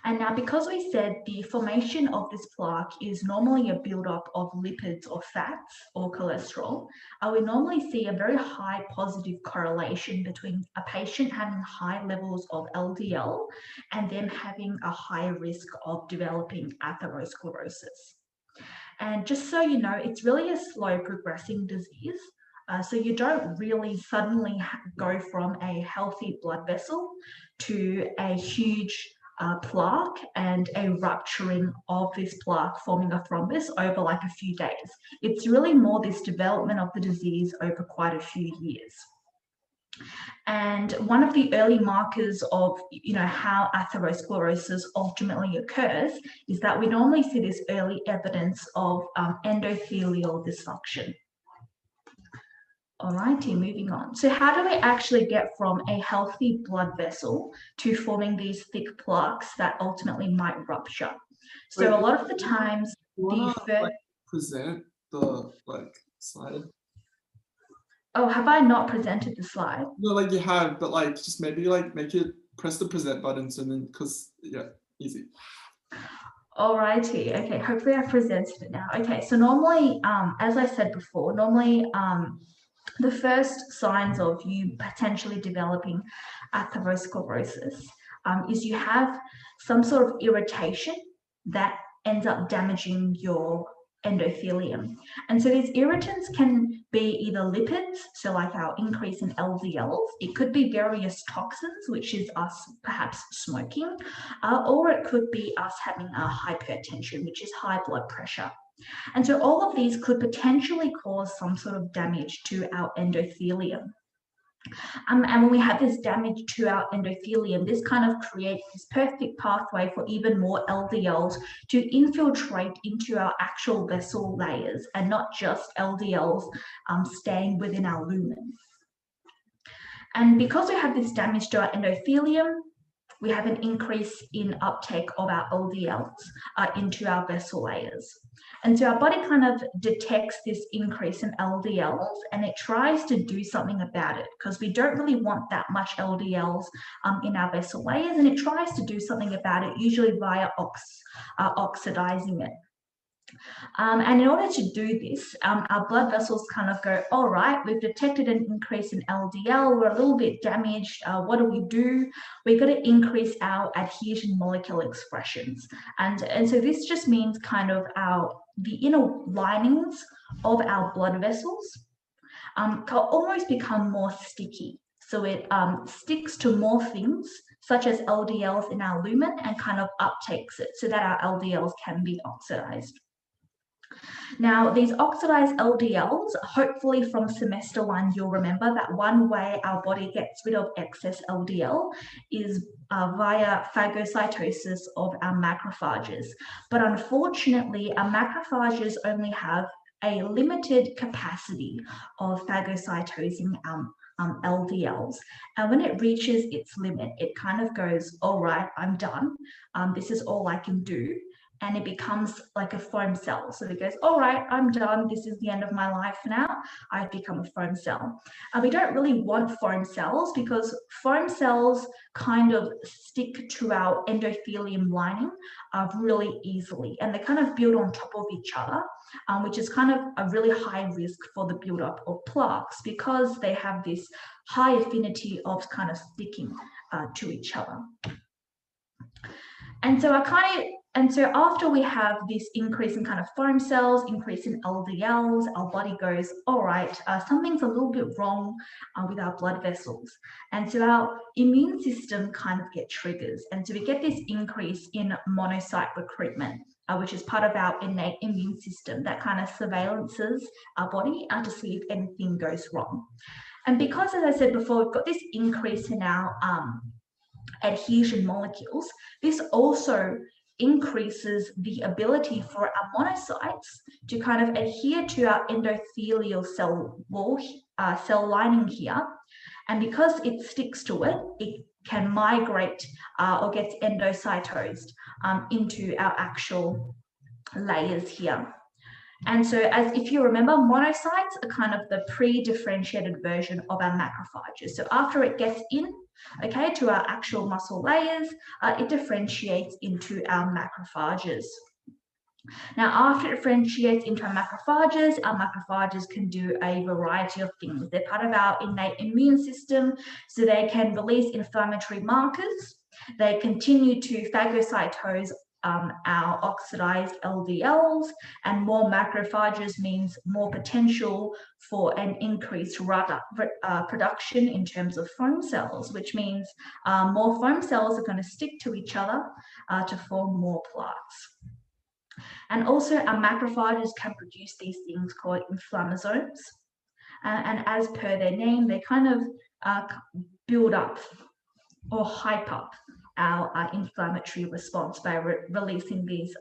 And now, because we said the formation of this plaque is normally a buildup of lipids or fats or cholesterol, we normally see a very high positive correlation between a patient having high levels of LDL and them having a high risk of developing atherosclerosis. And just so you know, it's really a slow progressing disease. So you don't really suddenly go from a healthy blood vessel to a huge plaque and a rupturing of this plaque forming a thrombus over like a few days. It's really more this development of the disease over quite a few years. And one of the early markers of, how atherosclerosis ultimately occurs is that we normally see this early evidence of endothelial dysfunction. Alrighty, moving on. So how do we actually get from a healthy blood vessel to forming these thick plaques that ultimately might rupture? So Wait, a lot of the times, You wanna the first, like present the slide? oh, have I not presented the slide? No, like you have, but like just maybe like make it press the present button so then because yeah, easy. Alrighty, okay, hopefully I presented it now. Okay, so normally, as I said before, normally the first signs of you potentially developing atherosclerosis is you have some sort of irritation that ends up damaging your endothelium. And so these irritants can be either lipids, so like our increase in LDLs, it could be various toxins, which is us perhaps smoking, or it could be us having a hypertension, which is high blood pressure. And so all of these could potentially cause some sort of damage to our endothelium. And when we have this damage to our endothelium, this kind of creates this perfect pathway for even more LDLs to infiltrate into our actual vessel layers and not just LDLs staying within our lumen. And because we have this damage to our endothelium, we have an increase in uptake of our LDLs into our vessel layers. And so our body kind of detects this increase in LDLs and it tries to do something about it because we don't really want that much LDLs in our vessel layers, and it tries to do something about it, usually via oxidizing it. And in order to do this, our blood vessels kind of go, all right, we've detected an increase in LDL, we're a little bit damaged, what do? We've got to increase our adhesion molecule expressions. And so this just means kind of the inner linings of our blood vessels can almost become more sticky. So it sticks to more things, such as LDLs in our lumen, and kind of uptakes it so that our LDLs can be oxidized. Now, these oxidized LDLs, hopefully from semester 1, you'll remember that one way our body gets rid of excess LDL is via phagocytosis of our macrophages. But unfortunately, our macrophages only have a limited capacity of phagocytosing LDLs. And when it reaches its limit, it kind of goes, all right, I'm done. This is all I can do. And it becomes like a foam cell. So it goes, all right, I'm done. This is the end of my life now. I've become a foam cell. And we don't really want foam cells because foam cells kind of stick to our endothelium lining really easily. And they kind of build on top of each other, which is kind of a really high risk for the buildup of plaques because they have this high affinity of kind of sticking to each other. And so after we have this increase in kind of foam cells, increase in LDLs, our body goes, all right, something's a little bit wrong with our blood vessels. And so our immune system kind of gets triggers. And so we get this increase in monocyte recruitment, which is part of our innate immune system that kind of surveillances our body to see if anything goes wrong. And because, as I said before, we've got this increase in our adhesion molecules, this also increases the ability for our monocytes to kind of adhere to our endothelial cell wall, cell lining here. And because it sticks to it, it can migrate or gets endocytosed into our actual layers here. And so as if you remember, monocytes are kind of the pre-differentiated version of our macrophages. So after it gets in, okay, to our actual muscle layers, it differentiates into our macrophages. Now, after it differentiates into our macrophages can do a variety of things. They're part of our innate immune system, so they can release inflammatory markers. They continue to phagocytose our oxidized LDLs, and more macrophages means more potential for an increased production in terms of foam cells, which means more foam cells are going to stick to each other to form more plaques. And also our macrophages can produce these things called inflammasomes. And as per their name, they kind of build up or hype up our inflammatory response by releasing these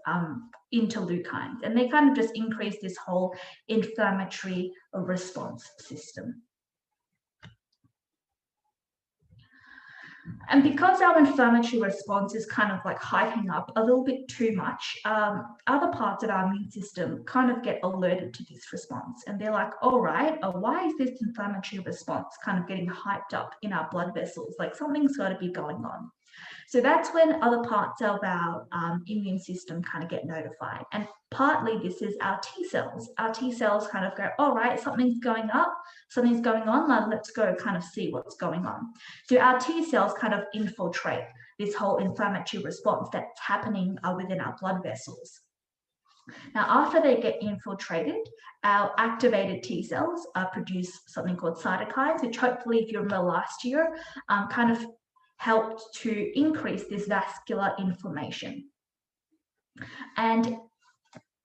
interleukines. And they kind of just increase this whole inflammatory response system. And because our inflammatory response is kind of like hyping up a little bit too much, other parts of our immune system kind of get alerted to this response. And they're like, all right, why is this inflammatory response kind of getting hyped up in our blood vessels? Like something's got to be going on. So that's when other parts of our immune system kind of get notified. And partly this is our T cells. Our T cells kind of go, all right, something's going up, something's going on, now let's go kind of see what's going on. So our T cells kind of infiltrate this whole inflammatory response that's happening within our blood vessels. Now, after they get infiltrated, our activated T cells produce something called cytokines, which hopefully, if you remember last year, kind of helped to increase this vascular inflammation. And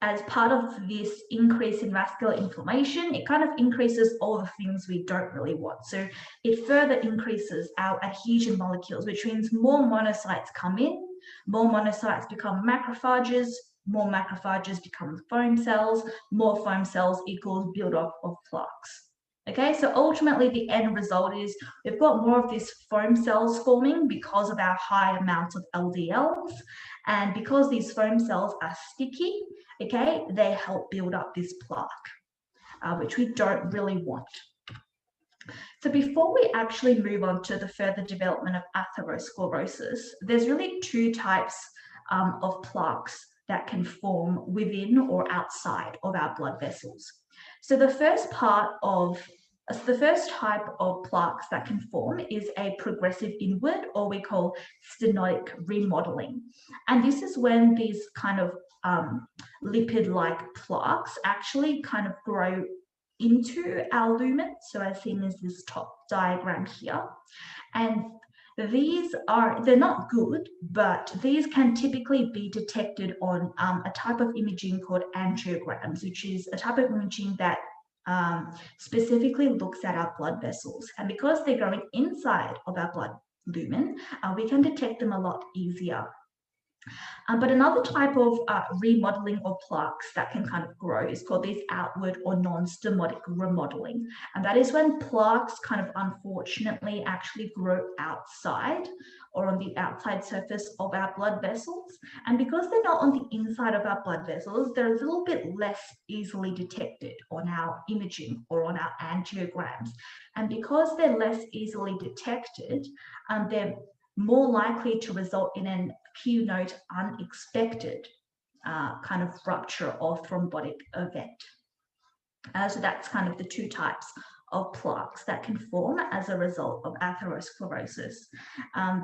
as part of this increase in vascular inflammation, it kind of increases all the things we don't really want. So it further increases our adhesion molecules, which means more monocytes come in, more monocytes become macrophages, more macrophages become foam cells, more foam cells equals build-up of plaques. Okay, so ultimately the end result is we've got more of these foam cells forming because of our high amounts of LDLs. And because these foam cells are sticky, okay, they help build up this plaque, which we don't really want. So before we actually move on to the further development of atherosclerosis, there's really two types of plaques that can form within or outside of our blood vessels. So the first type of plaques that can form is a progressive inward, or we call stenotic remodeling. And this is when these kind of lipid-like plaques actually kind of grow into our lumen, so as seen as this top diagram here. And they're not good, but these can typically be detected on a type of imaging called angiograms, which is a type of imaging that specifically looks at our blood vessels. And because they're growing inside of our blood lumen, we can detect them a lot easier. But another type of remodeling of plaques that can kind of grow is called these outward or non-stenotic remodeling. And that is when plaques kind of unfortunately actually grow outside or on the outside surface of our blood vessels. And because they're not on the inside of our blood vessels, they're a little bit less easily detected on our imaging or on our angiograms. And because they're less easily detected, they're more likely to result in an acute unexpected kind of rupture or thrombotic event. So that's kind of the two types of plaques that can form as a result of atherosclerosis.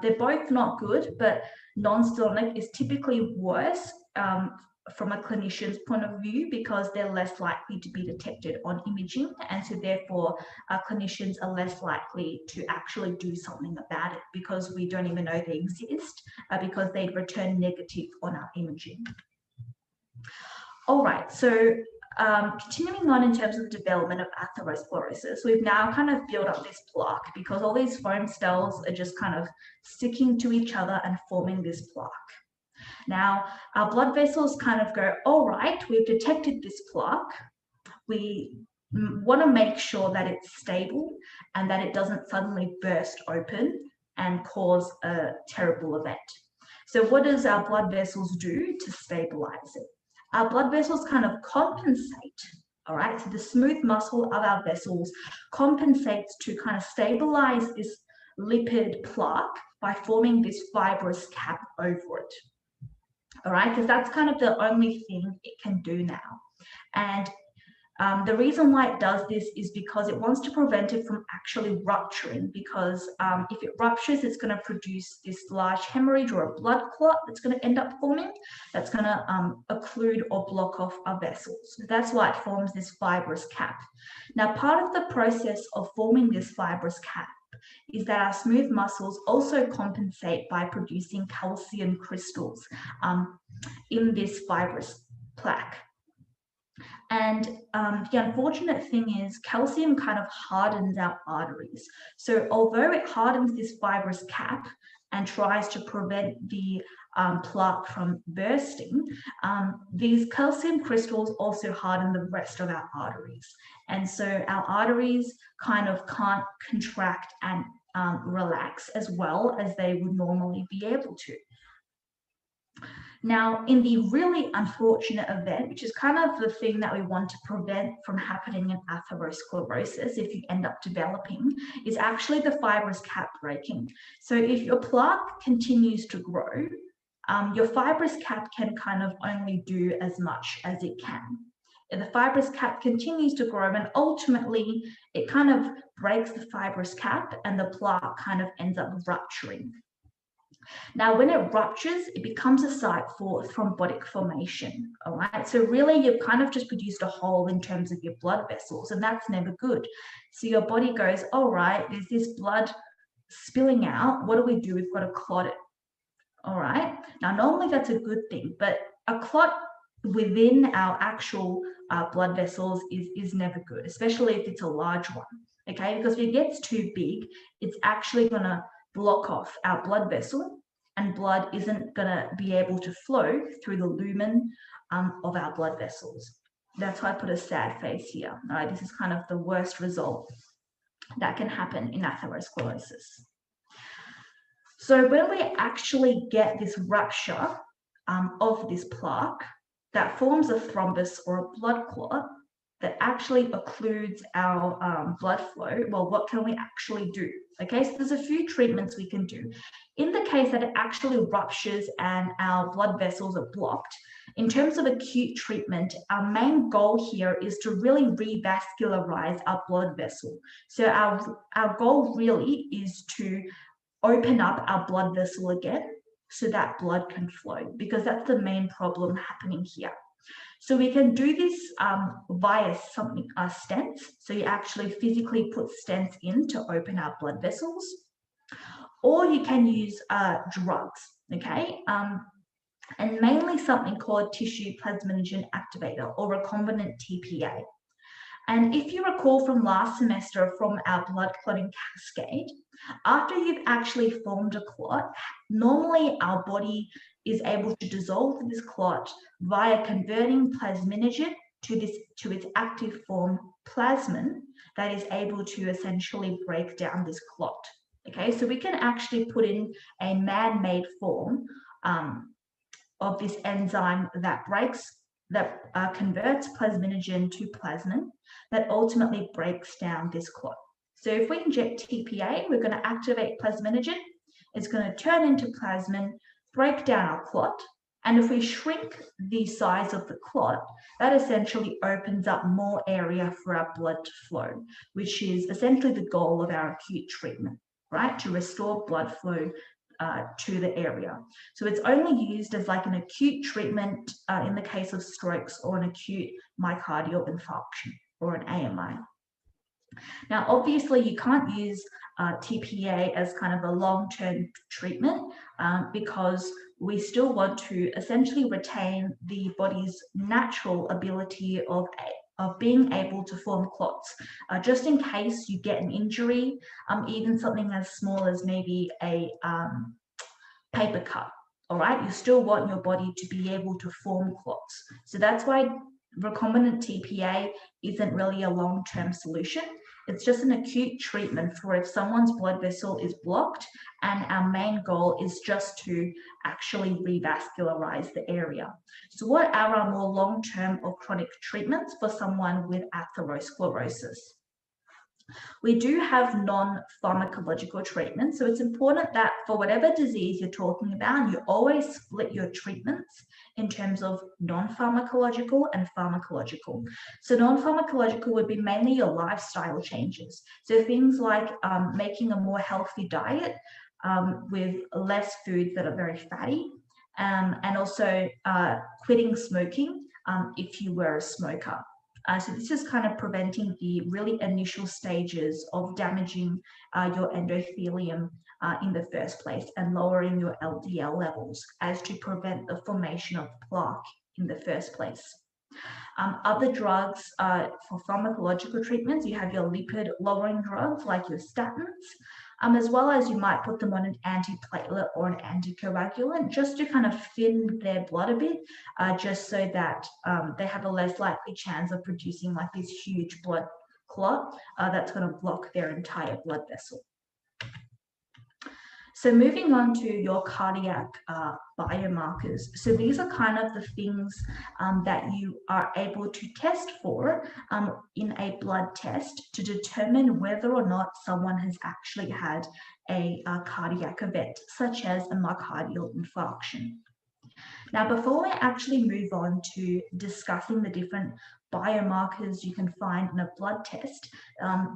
They're both not good, but non-stenotic is typically worse from a clinician's point of view because they're less likely to be detected on imaging, and so therefore clinicians are less likely to actually do something about it because we don't even know they exist because they return negative on our imaging. All right, so continuing on in terms of development of atherosclerosis, we've now kind of built up this plaque because all these foam cells are just kind of sticking to each other and forming this plaque. Now, our blood vessels kind of go, all right, we've detected this plaque. We want to make sure that it's stable and that it doesn't suddenly burst open and cause a terrible event. So what does our blood vessels do to stabilize it? Our blood vessels kind of compensate, all right? So the smooth muscle of our vessels compensates to kind of stabilize this lipid plaque by forming this fibrous cap over it. All right, because that's kind of the only thing it can do now. And the reason why it does this is because it wants to prevent it from actually rupturing, because if it ruptures, it's going to produce this large hemorrhage or a blood clot that's going to end up forming, that's going to occlude or block off our vessels. So that's why it forms this fibrous cap. Now, part of the process of forming this fibrous cap is that our smooth muscles also compensate by producing calcium crystals in this fibrous plaque. And the unfortunate thing is calcium kind of hardens our arteries. So although it hardens this fibrous cap and tries to prevent the plaque from bursting, these calcium crystals also harden the rest of our arteries. And so our arteries kind of can't contract and relax as well as they would normally be able to. Now, in the really unfortunate event, which is kind of the thing that we want to prevent from happening in atherosclerosis if you end up developing, is actually the fibrous cap breaking. So if your plaque continues to grow, your fibrous cap can kind of only do as much as it can. And the fibrous cap continues to grow, and ultimately it kind of breaks the fibrous cap and the plaque kind of ends up rupturing. Now, when it ruptures, it becomes a site for thrombotic formation, all right? So really, you've kind of just produced a hole in terms of your blood vessels, and that's never good. So your body goes, all right, there's this blood spilling out. What do? We've got to clot it, all right? Now, normally that's a good thing, but a clot within our actual blood vessels is never good, especially if it's a large one, okay? Because if it gets too big, it's actually going to block off our blood vessel, and blood isn't going to be able to flow through the lumen of our blood vessels. That's why I put a sad face here. All right, this is kind of the worst result that can happen in atherosclerosis. So when we actually get this rupture of this plaque that forms a thrombus or a blood clot that actually occludes our blood flow, well, what can we actually do? Okay, so there's a few treatments we can do. In the case that it actually ruptures and our blood vessels are blocked, in terms of acute treatment, our main goal here is to really revascularize our blood vessel. So our goal really is to open up our blood vessel again so that blood can flow, because that's the main problem happening here. So we can do this via stents. So you actually physically put stents in to open our blood vessels, or you can use drugs, okay? And mainly something called tissue plasminogen activator or recombinant TPA. And if you recall from last semester from our blood clotting cascade, after you've actually formed a clot, normally our body is able to dissolve this clot via converting plasminogen to its active form plasmin that is able to essentially break down this clot. Okay, so we can actually put in a man-made form of this enzyme that converts plasminogen to plasmin that ultimately breaks down this clot. So if we inject TPA, we're going to activate plasminogen. It's going to turn into plasmin, break down our clot. And if we shrink the size of the clot, that essentially opens up more area for our blood to flow, which is essentially the goal of our acute treatment, right? To restore blood flow to the area. So it's only used as like an acute treatment in the case of strokes or an acute myocardial infarction or an AMI. Now, obviously, you can't use TPA as kind of a long-term treatment because we still want to essentially retain the body's natural ability of being able to form clots, just in case you get an injury, even something as small as maybe a paper cut, all right? You still want your body to be able to form clots. So that's why recombinant TPA isn't really a long-term solution. It's just an acute treatment for if someone's blood vessel is blocked, and our main goal is just to actually revascularize the area. So what are our more long-term or chronic treatments for someone with atherosclerosis? We do have non-pharmacological treatments, so it's important that for whatever disease you're talking about, you always split your treatments in terms of non-pharmacological and pharmacological. So non-pharmacological would be mainly your lifestyle changes. So things like making a more healthy diet with less foods that are very fatty, and also quitting smoking if you were a smoker. So this is kind of preventing the really initial stages of damaging your endothelium in the first place and lowering your LDL levels as to prevent the formation of plaque in the first place. Other drugs for pharmacological treatments, you have your lipid lowering drugs like your statins, as well as you might put them on an antiplatelet or an anticoagulant just to kind of thin their blood a bit, just so that they have a less likely chance of producing like this huge blood clot that's going to block their entire blood vessel. So moving on to your cardiac biomarkers. So these are kind of the things that you are able to test for in a blood test to determine whether or not someone has actually had a cardiac event, such as a myocardial infarction. Now, before we actually move on to discussing the different biomarkers you can find in a blood test,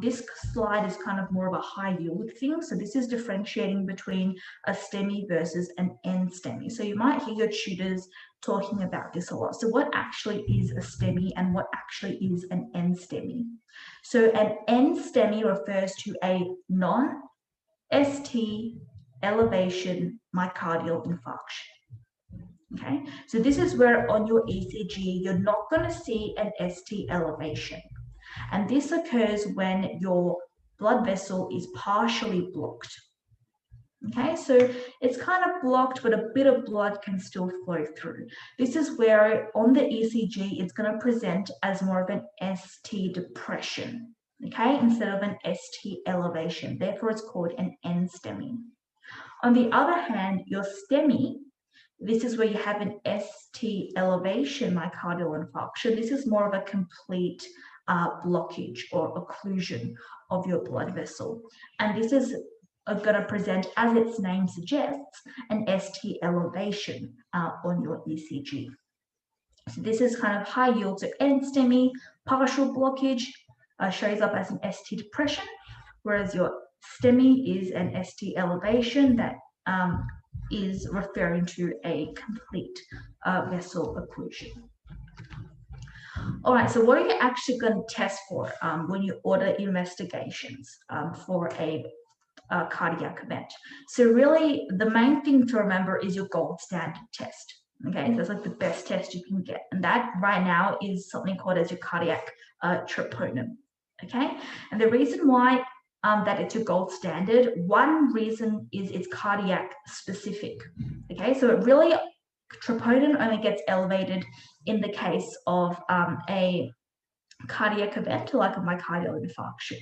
this slide is kind of more of a high yield thing. So this is differentiating between a STEMI versus an N-STEMI. So you might hear your tutors talking about this a lot. So what actually is a STEMI and what actually is an N-STEMI? So an N-STEMI refers to a non-ST elevation myocardial infarction. Okay, so this is where on your ECG, you're not going to see an ST elevation. And this occurs when your blood vessel is partially blocked. Okay, so it's kind of blocked, but a bit of blood can still flow through. This is where on the ECG, it's going to present as more of an ST depression, okay, instead of an ST elevation. Therefore, it's called an N-STEMI. On the other hand, your STEMI, this is where you have an ST elevation myocardial infarction. This is more of a complete blockage or occlusion of your blood vessel. And this is going to present, as its name suggests, an ST elevation on your ECG. So this is kind of high yield. So N-STEMI, partial blockage, shows up as an ST depression, whereas your STEMI is an ST elevation that is referring to a complete vessel occlusion. All right, so what are you actually going to test for when you order investigations for a cardiac event? So really, the main thing to remember is your gold standard test. Okay, so that's like the best test you can get. And that right now is something called as your cardiac troponin. Okay, and the reason why that it's a gold standard, one reason is it's cardiac specific. Okay, so it really, troponin only gets elevated in the case of a cardiac event like a myocardial infarction.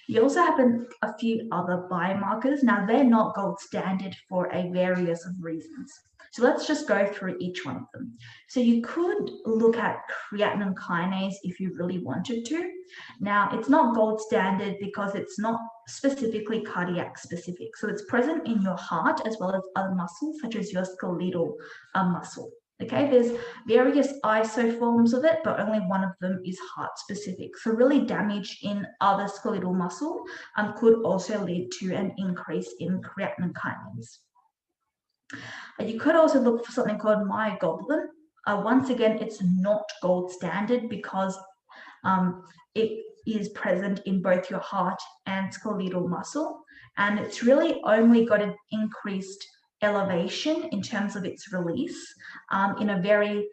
You also have a few other biomarkers. Now, they're not gold standard for a various of reasons. So let's just go through each one of them. So you could look at creatinine kinase if you really wanted to. Now, it's not gold standard because it's not specifically cardiac specific. So it's present in your heart as well as other muscles, such as your skeletal muscle. Okay, there's various isoforms of it, but only one of them is heart specific. So really damage in other skeletal muscle could also lead to an increase in creatinine kinase. You could also look for something called myoglobin. Once again, it's not gold standard because it is present in both your heart and skeletal muscle, and it's really only got an increased elevation in terms of its release in a very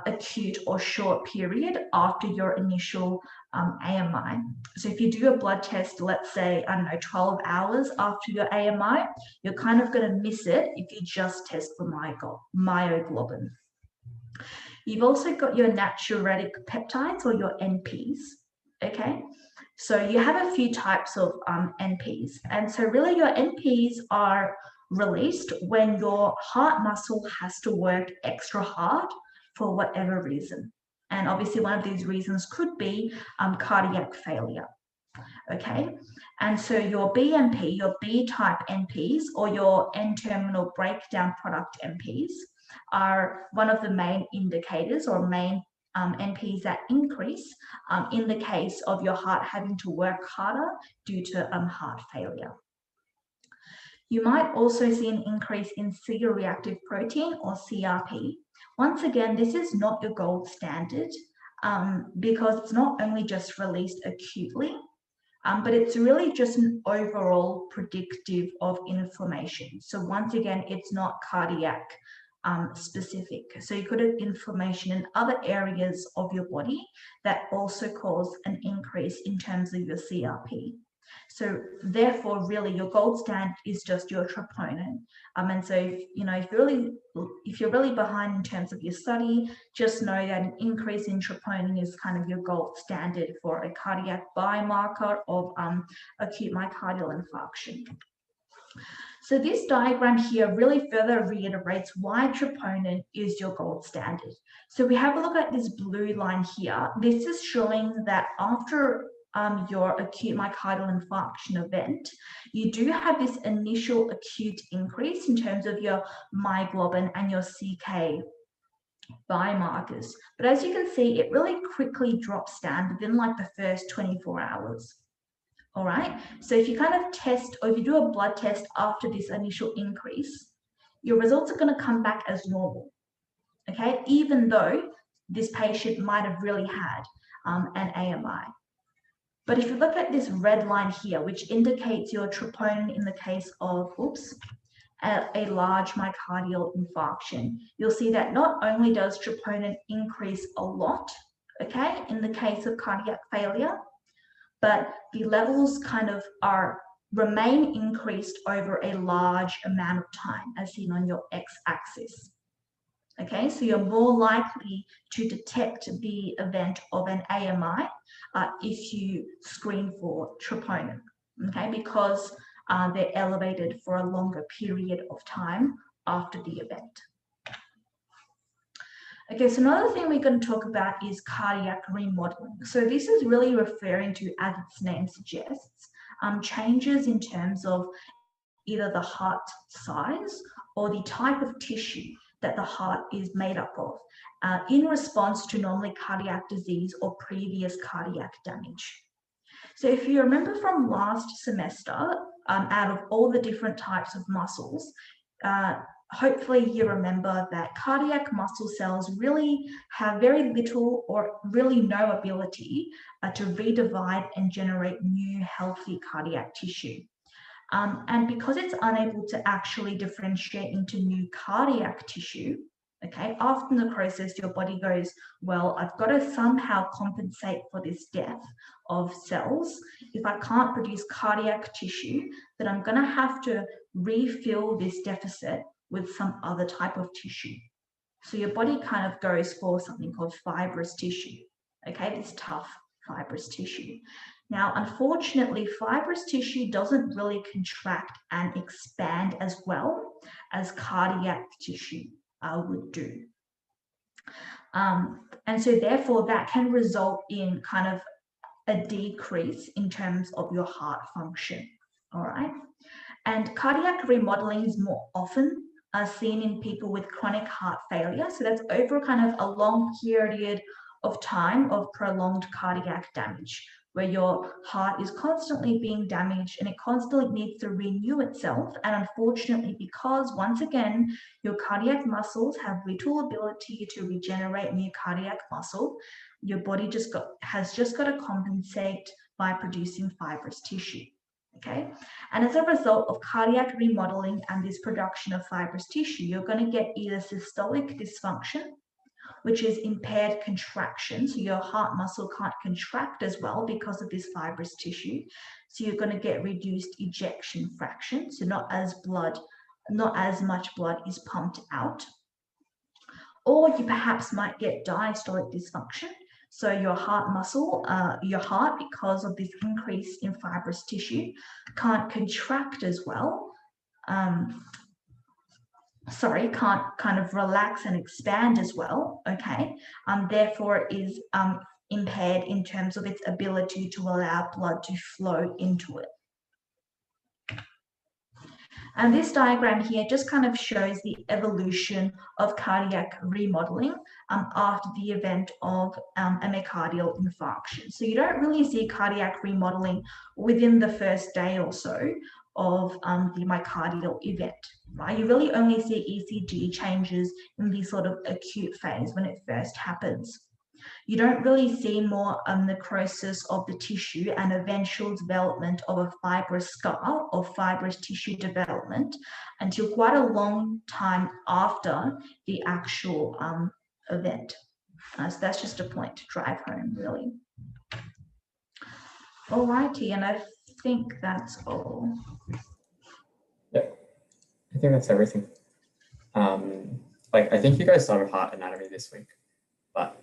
acute or short period after your initial AMI. So if you do a blood test, let's say, I don't know, 12 hours after your AMI, you're kind of going to miss it if you just test for myoglobin. You've also got your natriuretic peptides or your NPs, okay? So you have a few types of NPs. And so really your NPs are released when your heart muscle has to work extra hard for whatever reason. And obviously one of these reasons could be cardiac failure, okay? And so your BMP, your B-type NPs or your N-terminal breakdown product NPs are one of the main indicators or main NPs that increase in the case of your heart having to work harder due to heart failure. You might also see an increase in C-reactive protein or CRP. Once again, this is not your gold standard because it's not only just released acutely, but it's really just an overall predictive of inflammation. So once again, it's not cardiac specific. So you could have inflammation in other areas of your body that also cause an increase in terms of your CRP. So therefore, really, your gold standard is just your troponin. And so, if you're really behind in terms of your study, just know that an increase in troponin is kind of your gold standard for a cardiac biomarker of acute myocardial infarction. So this diagram here really further reiterates why troponin is your gold standard. So we have a look at this blue line here. This is showing that after your acute myocardial infarction event, you do have this initial acute increase in terms of your myoglobin and your CK biomarkers. But as you can see, it really quickly drops down within like the first 24 hours. All right, so if you kind of test, or if you do a blood test after this initial increase, your results are going to come back as normal, okay, even though this patient might have really had an AMI. But if you look at this red line here, which indicates your troponin in the case of, a large myocardial infarction, you'll see that not only does troponin increase a lot, okay, in the case of cardiac failure, but the levels kind of remain increased over a large amount of time, as seen on your x-axis. Okay, so you're more likely to detect the event of an AMI if you screen for troponin, okay, because they're elevated for a longer period of time after the event. Okay, so another thing we're going to talk about is cardiac remodeling. So this is really referring to, as its name suggests, changes in terms of either the heart size or the type of tissue that the heart is made up of in response to normally cardiac disease or previous cardiac damage. So if you remember from last semester, out of all the different types of muscles, hopefully you remember that cardiac muscle cells really have very little or really no ability to redivide and generate new healthy cardiac tissue. And because it's unable to actually differentiate into new cardiac tissue, okay, after necrosis, your body goes, well, I've got to somehow compensate for this death of cells. If I can't produce cardiac tissue, then I'm going to have to refill this deficit with some other type of tissue. So your body kind of goes for something called fibrous tissue, okay, this tough fibrous tissue. Now, unfortunately, fibrous tissue doesn't really contract and expand as well as cardiac tissue would do. And so therefore that can result in kind of a decrease in terms of your heart function, all right? And cardiac remodeling is more often seen in people with chronic heart failure. So that's over kind of a long period of time of prolonged cardiac damage, where your heart is constantly being damaged and it constantly needs to renew itself. And unfortunately, because once again, your cardiac muscles have little ability to regenerate new cardiac muscle, your body has just got to compensate by producing fibrous tissue. Okay, and as a result of cardiac remodeling and this production of fibrous tissue, you're going to get either systolic dysfunction, which is impaired contraction. So your heart muscle can't contract as well because of this fibrous tissue. So you're going to get reduced ejection fraction. So not as much blood is pumped out. Or you perhaps might get diastolic dysfunction. So your heart muscle, your heart, because of this increase in fibrous tissue, can't contract as well. Can't kind of relax and expand as well, okay? Therefore, it is impaired in terms of its ability to allow blood to flow into it. And this diagram here just kind of shows the evolution of cardiac remodeling after the event of a myocardial infarction. So you don't really see cardiac remodeling within the first day or so of the myocardial event, right? You really only see ECG changes in the sort of acute phase when it first happens. You don't really see more necrosis of the tissue and eventual development of a fibrous scar or fibrous tissue development until quite a long time after the actual event. So that's just a point to drive home, really. Alrighty, and I think that's all. Yep, I think that's everything. I think you guys started heart anatomy this week, but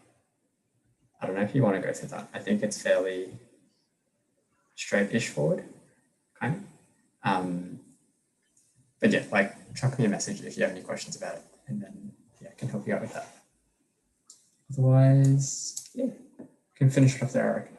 I don't know if you want to go through that. I think it's fairly straight-ish forward, kind of. But yeah, like chuck me a message if you have any questions about it, and then yeah, I can help you out with that. Otherwise, yeah, we can finish it off there, I reckon.